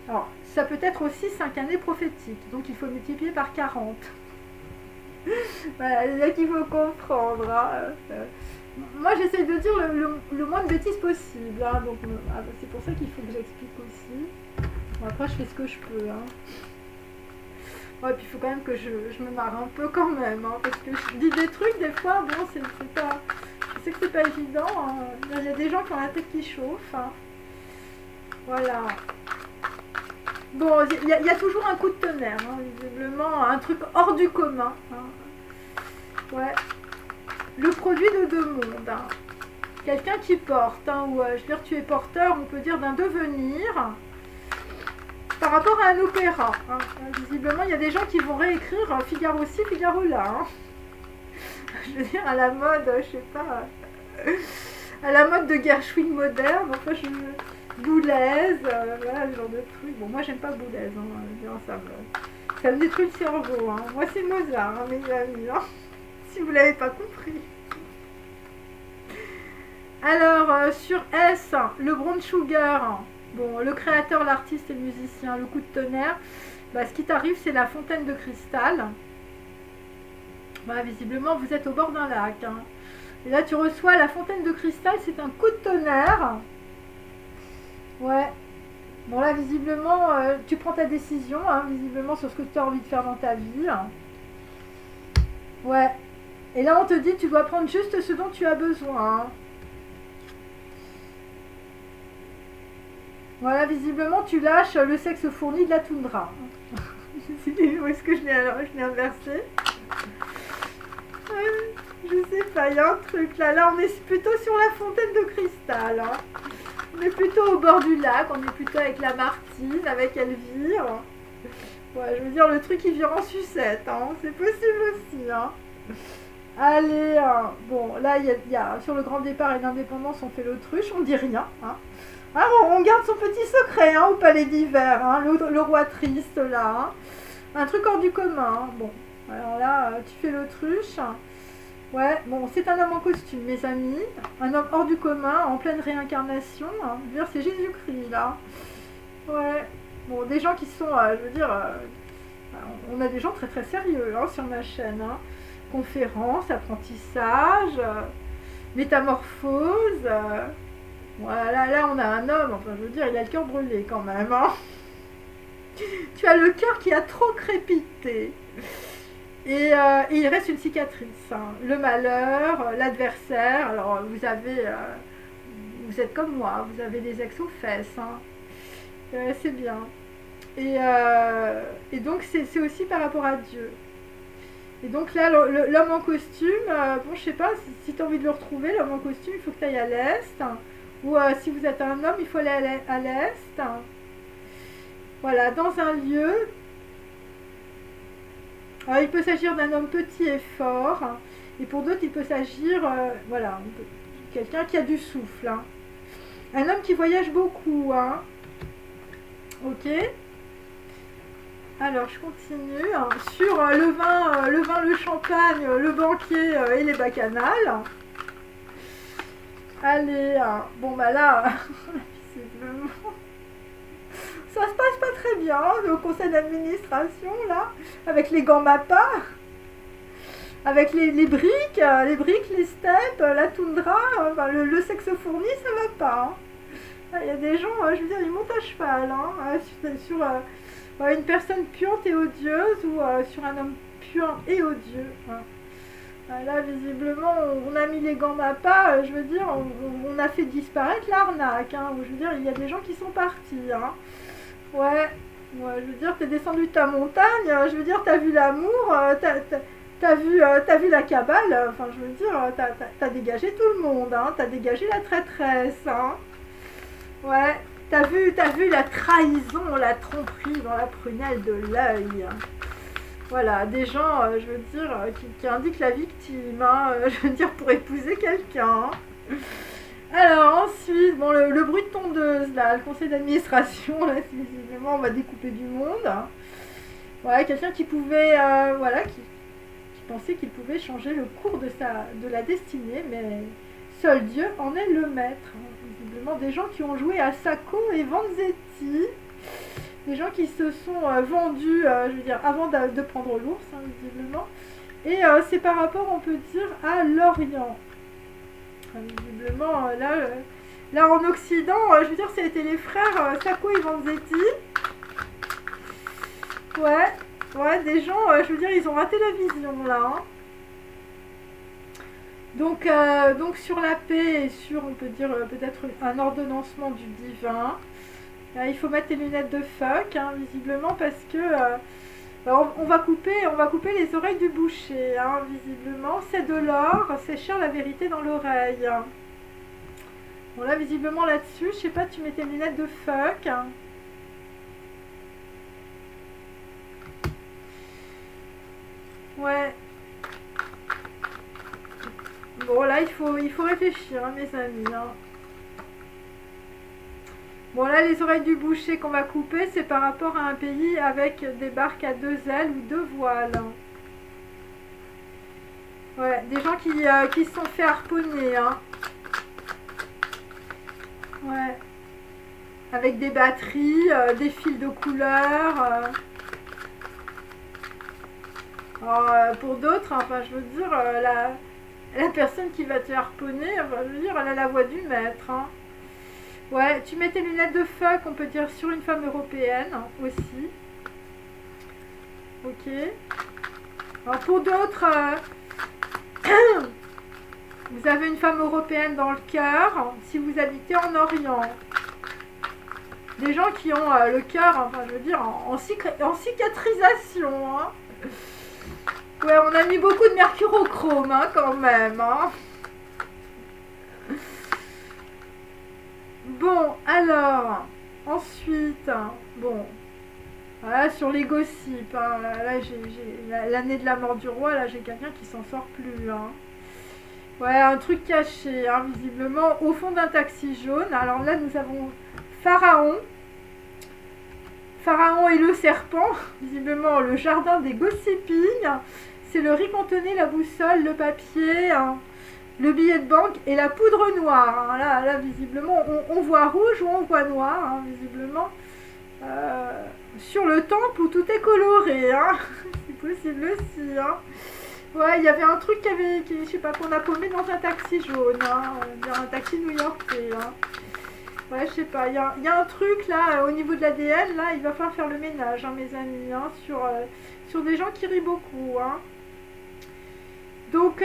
A: Alors, ça peut être aussi 5 années prophétiques. Donc, il faut multiplier par 40. Voilà, là qu'il faut comprendre. Hein. Moi, j'essaie de dire le moins de bêtises possible. Hein, donc, c'est pour ça qu'il faut que j'explique aussi. Bon, après, je fais ce que je peux. Hein. Ouais, puis il faut quand même que je me marre un peu quand même. Hein, parce que je dis des trucs, des fois, bon, c'est pas... Je sais que c'est pas évident. Hein. Il y a des gens qui ont la tête qui chauffe. Hein. Voilà. Bon, il y a toujours un coup de tonnerre. Hein, visiblement, un truc hors du commun. Hein. Ouais. Le produit de deux mondes. Hein. Quelqu'un qui porte, hein, ou je veux dire, tu es porteur, on peut dire d'un devenir, par rapport à un opéra. Hein. Visiblement, il y a des gens qui vont réécrire Figaro-ci, Figaro-là. Hein. Je veux dire, à la mode, je sais pas, à la mode de Gershwin moderne, enfin, Boulez, voilà, ce genre de truc. Bon, moi, j'aime pas Boulez, hein, ça me détruit le cerveau. Hein. Moi, c'est Mozart, hein, mes amis. Hein. Si vous ne l'avez pas compris. Alors, sur S, le Brown Sugar, bon, le créateur, l'artiste et le musicien, le coup de tonnerre, bah, ce qui t'arrive, c'est la fontaine de cristal. Bah, visiblement, vous êtes au bord d'un lac. Hein. Et là, tu reçois la fontaine de cristal, c'est un coup de tonnerre. Ouais. Bon, là, visiblement, tu prends ta décision, hein, visiblement, sur ce que tu as envie de faire dans ta vie. Ouais. Et là, on te dit, tu dois prendre juste ce dont tu as besoin. Hein. Voilà, visiblement, tu lâches le sexe fourni de la toundra. Où est-ce que je l'ai inversé? Je sais pas, il y a un truc là. Là, on est plutôt sur la fontaine de cristal. Hein. On est plutôt au bord du lac. On est plutôt avec la Martine, avec Elvire. Ouais, je veux dire, le truc, il vire en sucette. Hein. C'est possible aussi. Hein. Allez, bon, là, il y a sur le grand départ et l'indépendance, on fait l'autruche, on dit rien. Hein. Ah, on garde son petit secret hein, au palais d'hiver, hein, le roi triste, là. Hein. Un truc hors du commun. Hein. Bon, alors là, tu fais l'autruche. Ouais, bon, c'est un homme en costume, mes amis. Un homme hors du commun, en pleine réincarnation. Hein. Je veux dire, c'est Jésus-Christ, là. Ouais. Bon, des gens qui sont, je veux dire, on a des gens très très sérieux hein, sur ma chaîne. Hein. Conférences, apprentissage, métamorphose. Voilà, là on a un homme, enfin je veux dire, il a le cœur brûlé quand même. Hein. Tu as le cœur qui a trop crépité. Et il reste une cicatrice. Hein. Le malheur, l'adversaire. Alors vous avez, vous êtes comme moi, vous avez des ex aux fesses. Hein. C'est bien. Et donc c'est aussi par rapport à Dieu. Et donc là, l'homme en costume, bon je sais pas, si tu as envie de le retrouver, l'homme en costume, il faut que tu ailles à l'est. Ou si vous êtes un homme, il faut aller à l'est. Voilà, dans un lieu. Alors, il peut s'agir d'un homme petit et fort. Et pour d'autres, il peut s'agir, voilà, quelqu'un qui a du souffle. Hein. Un homme qui voyage beaucoup. Hein. Ok. Alors, je continue. Hein, sur le vin, le champagne, le banquier et les bacchanales. Allez, hein. Bon bah là, visiblement, ça se passe pas très bien au conseil d'administration, là, avec les gants MAPA, avec les briques, les steppes, la toundra, enfin, le sexe fourni, ça va pas. Hein. Il y a des gens, je veux dire, ils montent à cheval, hein, sur une personne puante et odieuse ou sur un homme puant et odieux. Hein. Là, visiblement, on a mis les gants MAPA, je veux dire, on a fait disparaître l'arnaque. Hein, je veux dire, il y a des gens qui sont partis. Hein. Ouais, je veux dire, t'es descendu de ta montagne, je veux dire, t'as vu l'amour, t'as vu la cabale, enfin, je veux dire, t'as dégagé tout le monde, hein, t'as dégagé la traîtresse. Hein. Ouais, t'as vu la trahison, la tromperie dans la prunelle de l'œil. Voilà, des gens, je veux dire, qui indiquent la victime, hein, je veux dire, pour épouser quelqu'un. Alors ensuite, bon, le bruit de tondeuse, là, le conseil d'administration, là, visiblement, on va découper du monde. Voilà, quelqu'un qui pouvait, voilà, qui pensait qu'il pouvait changer le cours de la destinée, mais seul Dieu en est le maître. Hein. Visiblement, des gens qui ont joué à Sacco et Vanzetti. Des gens qui se sont vendus, je veux dire, avant de prendre l'ours, hein, visiblement. Et c'est par rapport, on peut dire, à l'Orient. Enfin, visiblement, là en Occident, je veux dire, ça a été les frères Sacco et Vanzetti. Ouais, des gens, je veux dire, ils ont raté la vision, là. Hein. Donc sur la paix et sur, on peut dire, peut-être un ordonnancement du divin. Là, il faut mettre les lunettes de fuck, hein, visiblement, parce que on va couper les oreilles du boucher, hein, visiblement. C'est de l'or, c'est cher la vérité dans l'oreille. Bon là, visiblement là-dessus, je sais pas, tu mets tes lunettes de fuck. Hein. Ouais. Bon là, il faut réfléchir, hein, mes amis. Hein. Bon là, les oreilles du boucher qu'on va couper, c'est par rapport à un pays avec des barques à 2 ailes ou 2 voiles. Ouais, des gens qui se sont fait harponner. Hein. Ouais. Avec des batteries, des fils de couleur. Pour d'autres, enfin je veux dire, la personne qui va te harponner, enfin, je veux dire, elle a la voix du maître. Hein. Ouais, tu mets tes lunettes de fuck, on peut dire, sur une femme européenne aussi. Ok. Alors pour d'autres, vous avez une femme européenne dans le cœur, si vous habitez en Orient. Des gens qui ont le cœur, enfin je veux dire, en cicatrisation. Hein. Ouais, on a mis beaucoup de mercurochrome, hein, quand même. Hein. Bon, alors, ensuite, bon, voilà, sur les gossips, hein, là j'ai l'année de la mort du roi, là j'ai quelqu'un qui s'en sort plus, hein. Ouais, un truc caché, hein, visiblement, au fond d'un taxi jaune. Alors là, nous avons Pharaon et le serpent, visiblement le jardin des gossiping. c'est le riz cantonné, la boussole, le papier, hein, le billet de banque et la poudre noire. Hein. Là, visiblement, on voit rouge ou on voit noir, hein, visiblement. Sur le temple où tout est coloré, hein. C'est possible aussi. Hein. Ouais, il y avait un truc je sais pas, qu'on a paumé dans un taxi jaune, hein, un taxi new-yorkais. Hein. Ouais, je sais pas, il y a un truc là, au niveau de l'ADN, là, il va falloir faire le ménage, hein, mes amis, hein, sur des gens qui rient beaucoup. Hein. Donc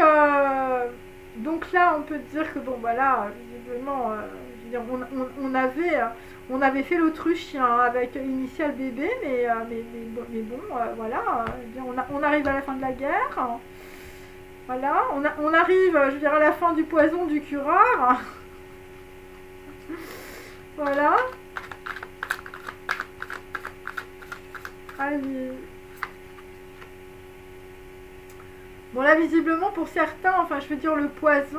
A: là, on peut dire que, bon, voilà, visiblement, je veux dire, on avait fait l'autruchien avec l'initiale bébé, mais bon, voilà, on arrive à la fin de la guerre. Hein. Voilà, on arrive, je veux dire, à la fin du poison du curare. Voilà. Allez. Bon, là, visiblement, pour certains, enfin, je veux dire, le poison,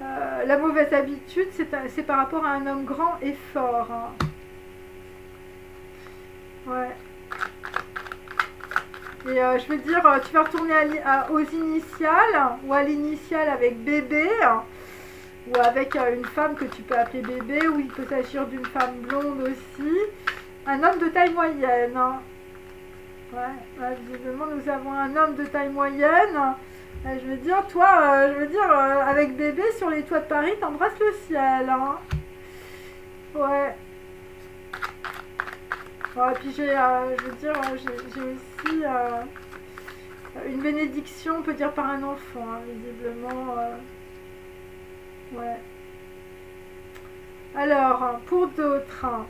A: la mauvaise habitude, c'est par rapport à un homme grand et fort. Hein. Ouais. Et je veux dire, tu vas retourner aux initiales, ou à l'initiale avec bébé, ou avec une femme que tu peux appeler bébé, ou il peut s'agir d'une femme blonde aussi. Un homme de taille moyenne. Hein. Ouais, visiblement, nous avons un homme de taille moyenne. Je veux dire, toi, avec bébé sur les toits de Paris, t'embrasses le ciel. Hein. Ouais. Ouais, puis j'ai aussi une bénédiction, on peut dire, par un enfant, hein, visiblement. Ouais. Alors, pour d'autres, hein,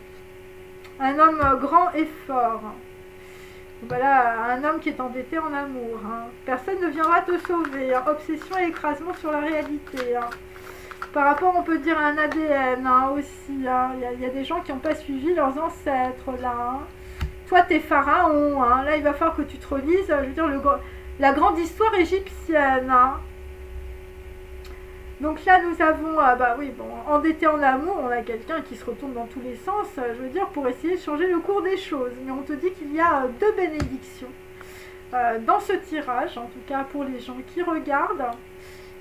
A: un homme grand et fort. Voilà, un homme qui est endetté en amour. Hein. Personne ne viendra te sauver. Hein. Obsession et écrasement sur la réalité. Hein. Par rapport, on peut dire, à un ADN hein, aussi. Hein. Il y a des gens qui n'ont pas suivi leurs ancêtres là. Hein. Toi, t'es pharaon. Hein. Là, il va falloir que tu te relises. Je veux dire, la grande histoire égyptienne. Hein. Donc là, nous avons, bah oui, bon, endetté en amour, on a quelqu'un qui se retourne dans tous les sens, je veux dire, pour essayer de changer le cours des choses. Mais on te dit qu'il y a 2 bénédictions dans ce tirage, en tout cas pour les gens qui regardent.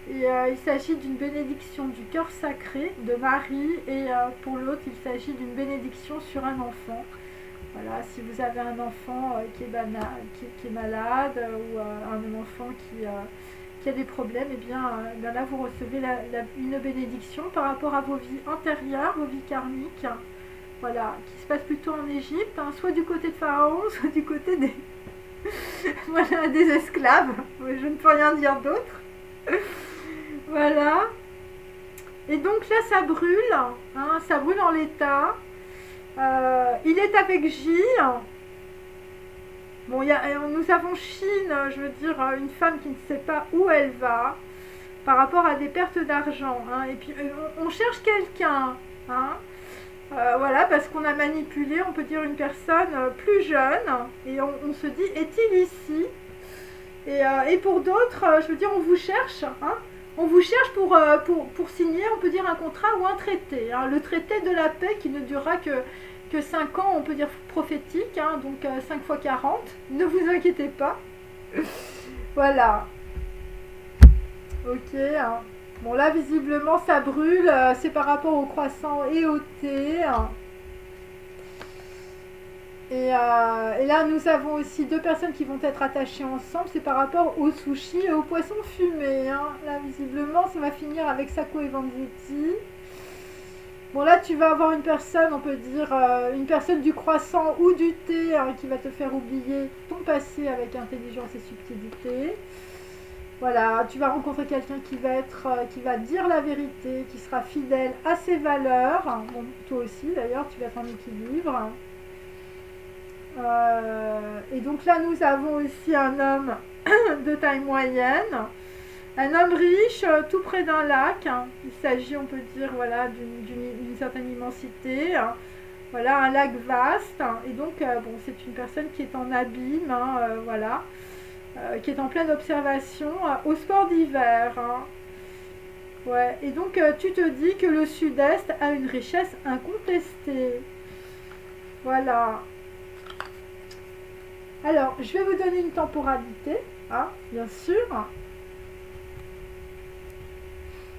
A: Et il s'agit d'une bénédiction du cœur sacré de Marie, et pour l'autre, il s'agit d'une bénédiction sur un enfant. Voilà, si vous avez un enfant qui est malade, ou un enfant qui a des problèmes, et bien là vous recevez une bénédiction par rapport à vos vies antérieures, vos vies karmiques, voilà, qui se passent plutôt en Égypte, hein, soit du côté de Pharaon, soit du côté des, voilà, des esclaves, je ne peux rien dire d'autre, voilà, et donc là ça brûle, hein, ça brûle en l'état, il est avec J. Bon, nous avons Chine, je veux dire, une femme qui ne sait pas où elle va par rapport à des pertes d'argent. Hein, et puis, on cherche quelqu'un. Hein, voilà, parce qu'on a manipulé, on peut dire, une personne plus jeune. Et on se dit, est-il ici? Et pour d'autres, je veux dire, on vous cherche. Hein, on vous cherche pour signer, on peut dire, un contrat ou un traité. Hein, le traité de la paix qui ne durera que 5 ans, on peut dire prophétique, hein, donc 5 fois 40, ne vous inquiétez pas. Voilà. Ok. Hein. Bon, là, visiblement, ça brûle, c'est par rapport au croissant et au thé. Hein. Et là, nous avons aussi 2 personnes qui vont être attachées ensemble, c'est par rapport au sushi et au poisson fumé. Hein. Là, visiblement, ça va finir avec Sacco et Vanzetti. Bon, là, tu vas avoir une personne, on peut dire, une personne du croissant ou du thé hein, qui va te faire oublier ton passé avec intelligence et subtilité. Voilà, tu vas rencontrer quelqu'un qui va dire la vérité, qui sera fidèle à ses valeurs. Bon, toi aussi, d'ailleurs, tu vas être en équilibre. Et donc là, nous avons aussi un homme de taille moyenne. Un homme riche, tout près d'un lac. Hein. Il s'agit, on peut dire, voilà, d'une certaine immensité. Hein. Voilà, un lac vaste. Hein. Et donc, bon, c'est une personne qui est en abîme, hein, voilà, qui est en pleine observation au sport d'hiver. Hein. Ouais. Et donc, tu te dis que le sud-est a une richesse incontestée. Voilà. Alors, je vais vous donner une temporalité, hein, bien sûr.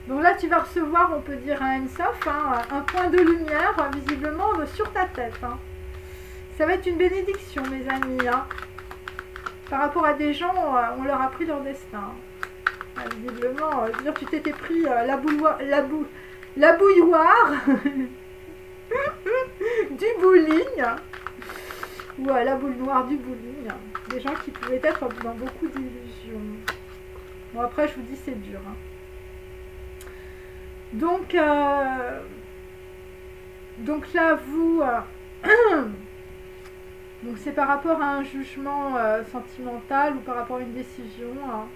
A: Donc là, tu vas recevoir, on peut dire, un Ensof, hein, un point de lumière, visiblement, sur ta tête. Hein. Ça va être une bénédiction, mes amis. Hein. Par rapport à des gens, on leur a pris leur destin. Ah, visiblement, je veux dire, tu t'étais pris la bouilloire du bowling. Ou la boule noire du bowling. Des gens qui pouvaient être dans beaucoup d'illusions. Bon, après, je vous dis, c'est dur. Hein. Donc là, vous... donc c'est par rapport à un jugement sentimental ou par rapport à une décision. Hein.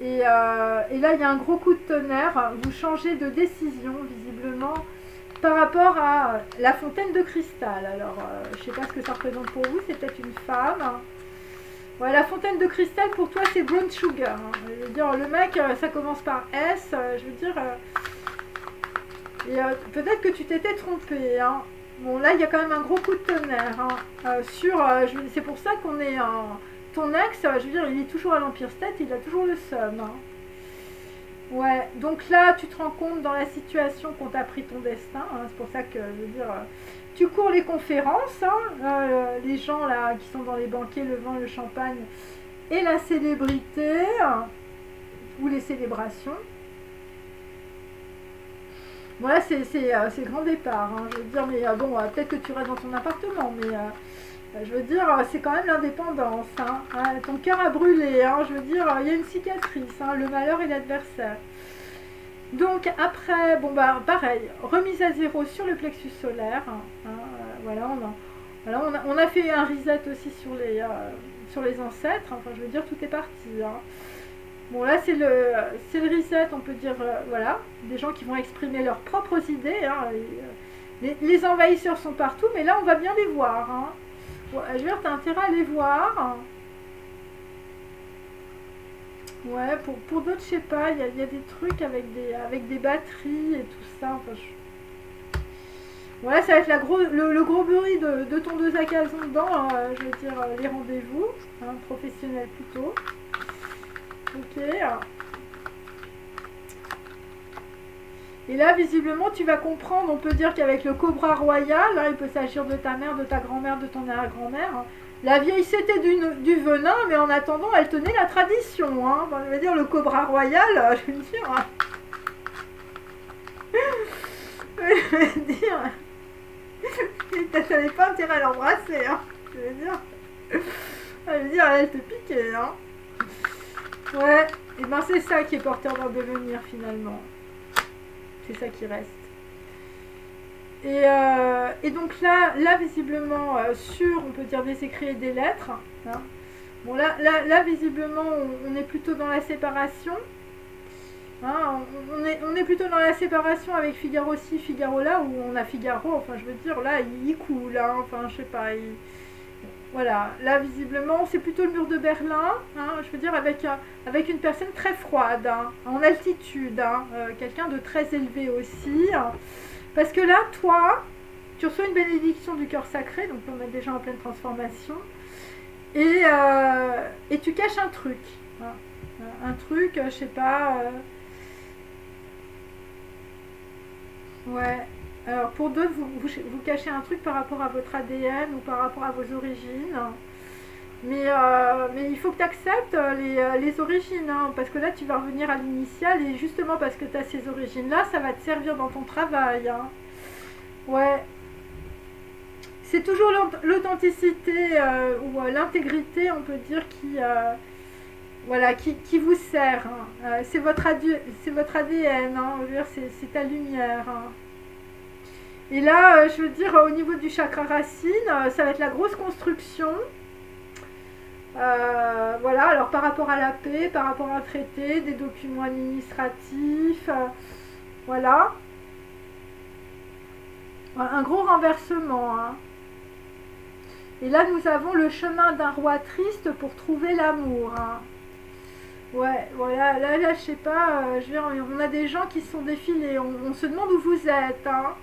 A: Et là, il y a un gros coup de tonnerre. Vous changez de décision, visiblement, par rapport à la fontaine de cristal. Alors, je ne sais pas ce que ça représente pour vous. C'est peut-être une femme. Hein. Ouais, la fontaine de cristal, pour toi, c'est Brown Sugar. Hein. Je veux dire, le mec, ça commence par S. Je veux dire... peut-être que tu t'étais trompé. Hein. Bon, là, il y a quand même un gros coup de tonnerre. Hein. C'est pour ça qu'on est... ton ex, je veux dire, il est toujours à l'Empire State, il a toujours le seum. Hein. Ouais, donc là, tu te rends compte dans la situation qu'on t'a pris ton destin. Hein. C'est pour ça que, je veux dire... tu cours les conférences, hein, les gens là qui sont dans les banquets, le vin, le champagne et la célébrité ou les célébrations. Voilà, c'est le grand départ. Hein, je veux dire, mais bon, peut-être que tu restes dans ton appartement, mais je veux dire, c'est quand même l'indépendance. Hein, ton cœur a brûlé. Hein, je veux dire, il y a une cicatrice, hein, le malheur et l'adversaire. Donc après, bon bah pareil, remise à zéro sur le plexus solaire. Hein, voilà, on a fait un reset aussi sur les ancêtres. Enfin, je veux dire, tout est parti. Hein. Bon là, c'est le reset, on peut dire, voilà, des gens qui vont exprimer leurs propres idées. Hein, les envahisseurs sont partout, mais là, on va bien les voir. Hein. Bon, je veux dire, t'as intérêt à les voir. Hein. Ouais, pour d'autres, je sais pas, il y a des trucs avec des batteries et tout ça. Enfin, ouais, ça va être le gros bruit de tondeuse à gazon dans, je veux dire, les rendez-vous, hein, professionnels plutôt. Ok. Et là, visiblement, tu vas comprendre, on peut dire qu'avec le cobra royal, hein, il peut s'agir de ta mère, de ta grand-mère, de ton arrière-grand-mère. Hein. La vieille, c'était du venin, mais en attendant, elle tenait la tradition. Hein. Enfin, je veux dire, le cobra royal, je veux dire... je veux dire... T'avais pas intérêt à l'embrasser, hein. Je veux dire... elle te piquait, hein. Ouais, et ben c'est ça qui est porteur d'un devenir, finalement. C'est ça qui reste. Et donc là visiblement, sur, on peut dire, des écrits et des lettres. Hein. Bon, là visiblement, on est plutôt dans la séparation. Hein, on est plutôt dans la séparation avec Figaro-ci, Figaro-là, où on a Figaro, enfin, je veux dire, là, il coule, hein, enfin, je sais pas, voilà, là, visiblement, c'est plutôt le mur de Berlin, hein, je veux dire, avec une personne très froide, hein, en altitude, hein, quelqu'un de très élevé aussi, hein. Parce que là, toi, tu reçois une bénédiction du cœur sacré, donc on est déjà en pleine transformation, et tu caches un truc. Hein. Un truc, je sais pas... ouais. Alors, pour d'autres, vous cachez un truc par rapport à votre ADN ou par rapport à vos origines. Mais il faut que tu acceptes les origines, hein, parce que là, tu vas revenir à l'initiale, et justement parce que tu as ces origines-là, ça va te servir dans ton travail. Hein. Ouais. C'est toujours l'authenticité ou l'intégrité, on peut dire, voilà, qui vous sert. Hein. C'est votre ADN, hein, c'est ta lumière. Hein. Et là, je veux dire, au niveau du chakra racine, ça va être la grosse construction. Voilà, alors par rapport à la paix, par rapport à un traité, des documents administratifs, voilà. Un gros renversement. Hein. Et là, nous avons le chemin d'un roi triste pour trouver l'amour. Hein. Ouais, voilà, là, je sais pas, je veux dire, on a des gens qui se sont défilés, on se demande où vous êtes. Hein.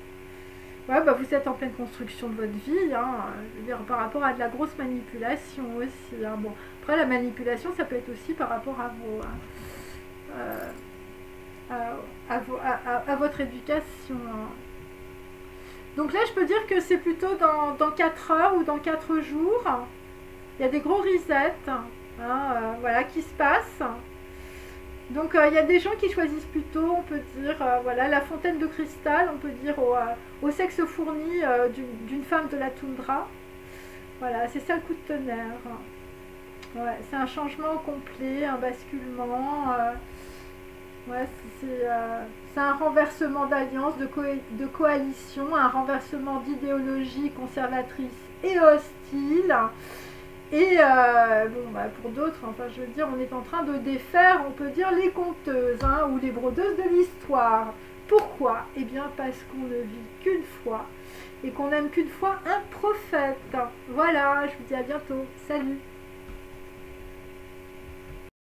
A: Ouais, bah vous êtes en pleine construction de votre vie, hein, je veux dire, par rapport à de la grosse manipulation aussi. Hein. Bon, après, la manipulation, ça peut être aussi par rapport à vos... à votre éducation. Hein. Donc là, je peux dire que c'est plutôt dans 4 heures ou dans 4 jours. Il y a des gros resets, hein, voilà, qui se passent. Donc il y a des gens qui choisissent plutôt, on peut dire, voilà, la fontaine de cristal, on peut dire au sexe fourni d'une femme de la toundra. Voilà, c'est ça le coup de tonnerre. Ouais, c'est un changement complet, un basculement. Ouais, c'est un renversement d'alliance, de coalition, un renversement d'idéologie conservatrice et hostile. Et bon, bah, pour d'autres, enfin je veux dire, on est en train de défaire, on peut dire, les conteuses, hein, ou les brodeuses de l'histoire. Pourquoi? Eh bien parce qu'on ne vit qu'une fois et qu'on n'aime qu'une fois un prophète. Voilà, je vous dis à bientôt. Salut!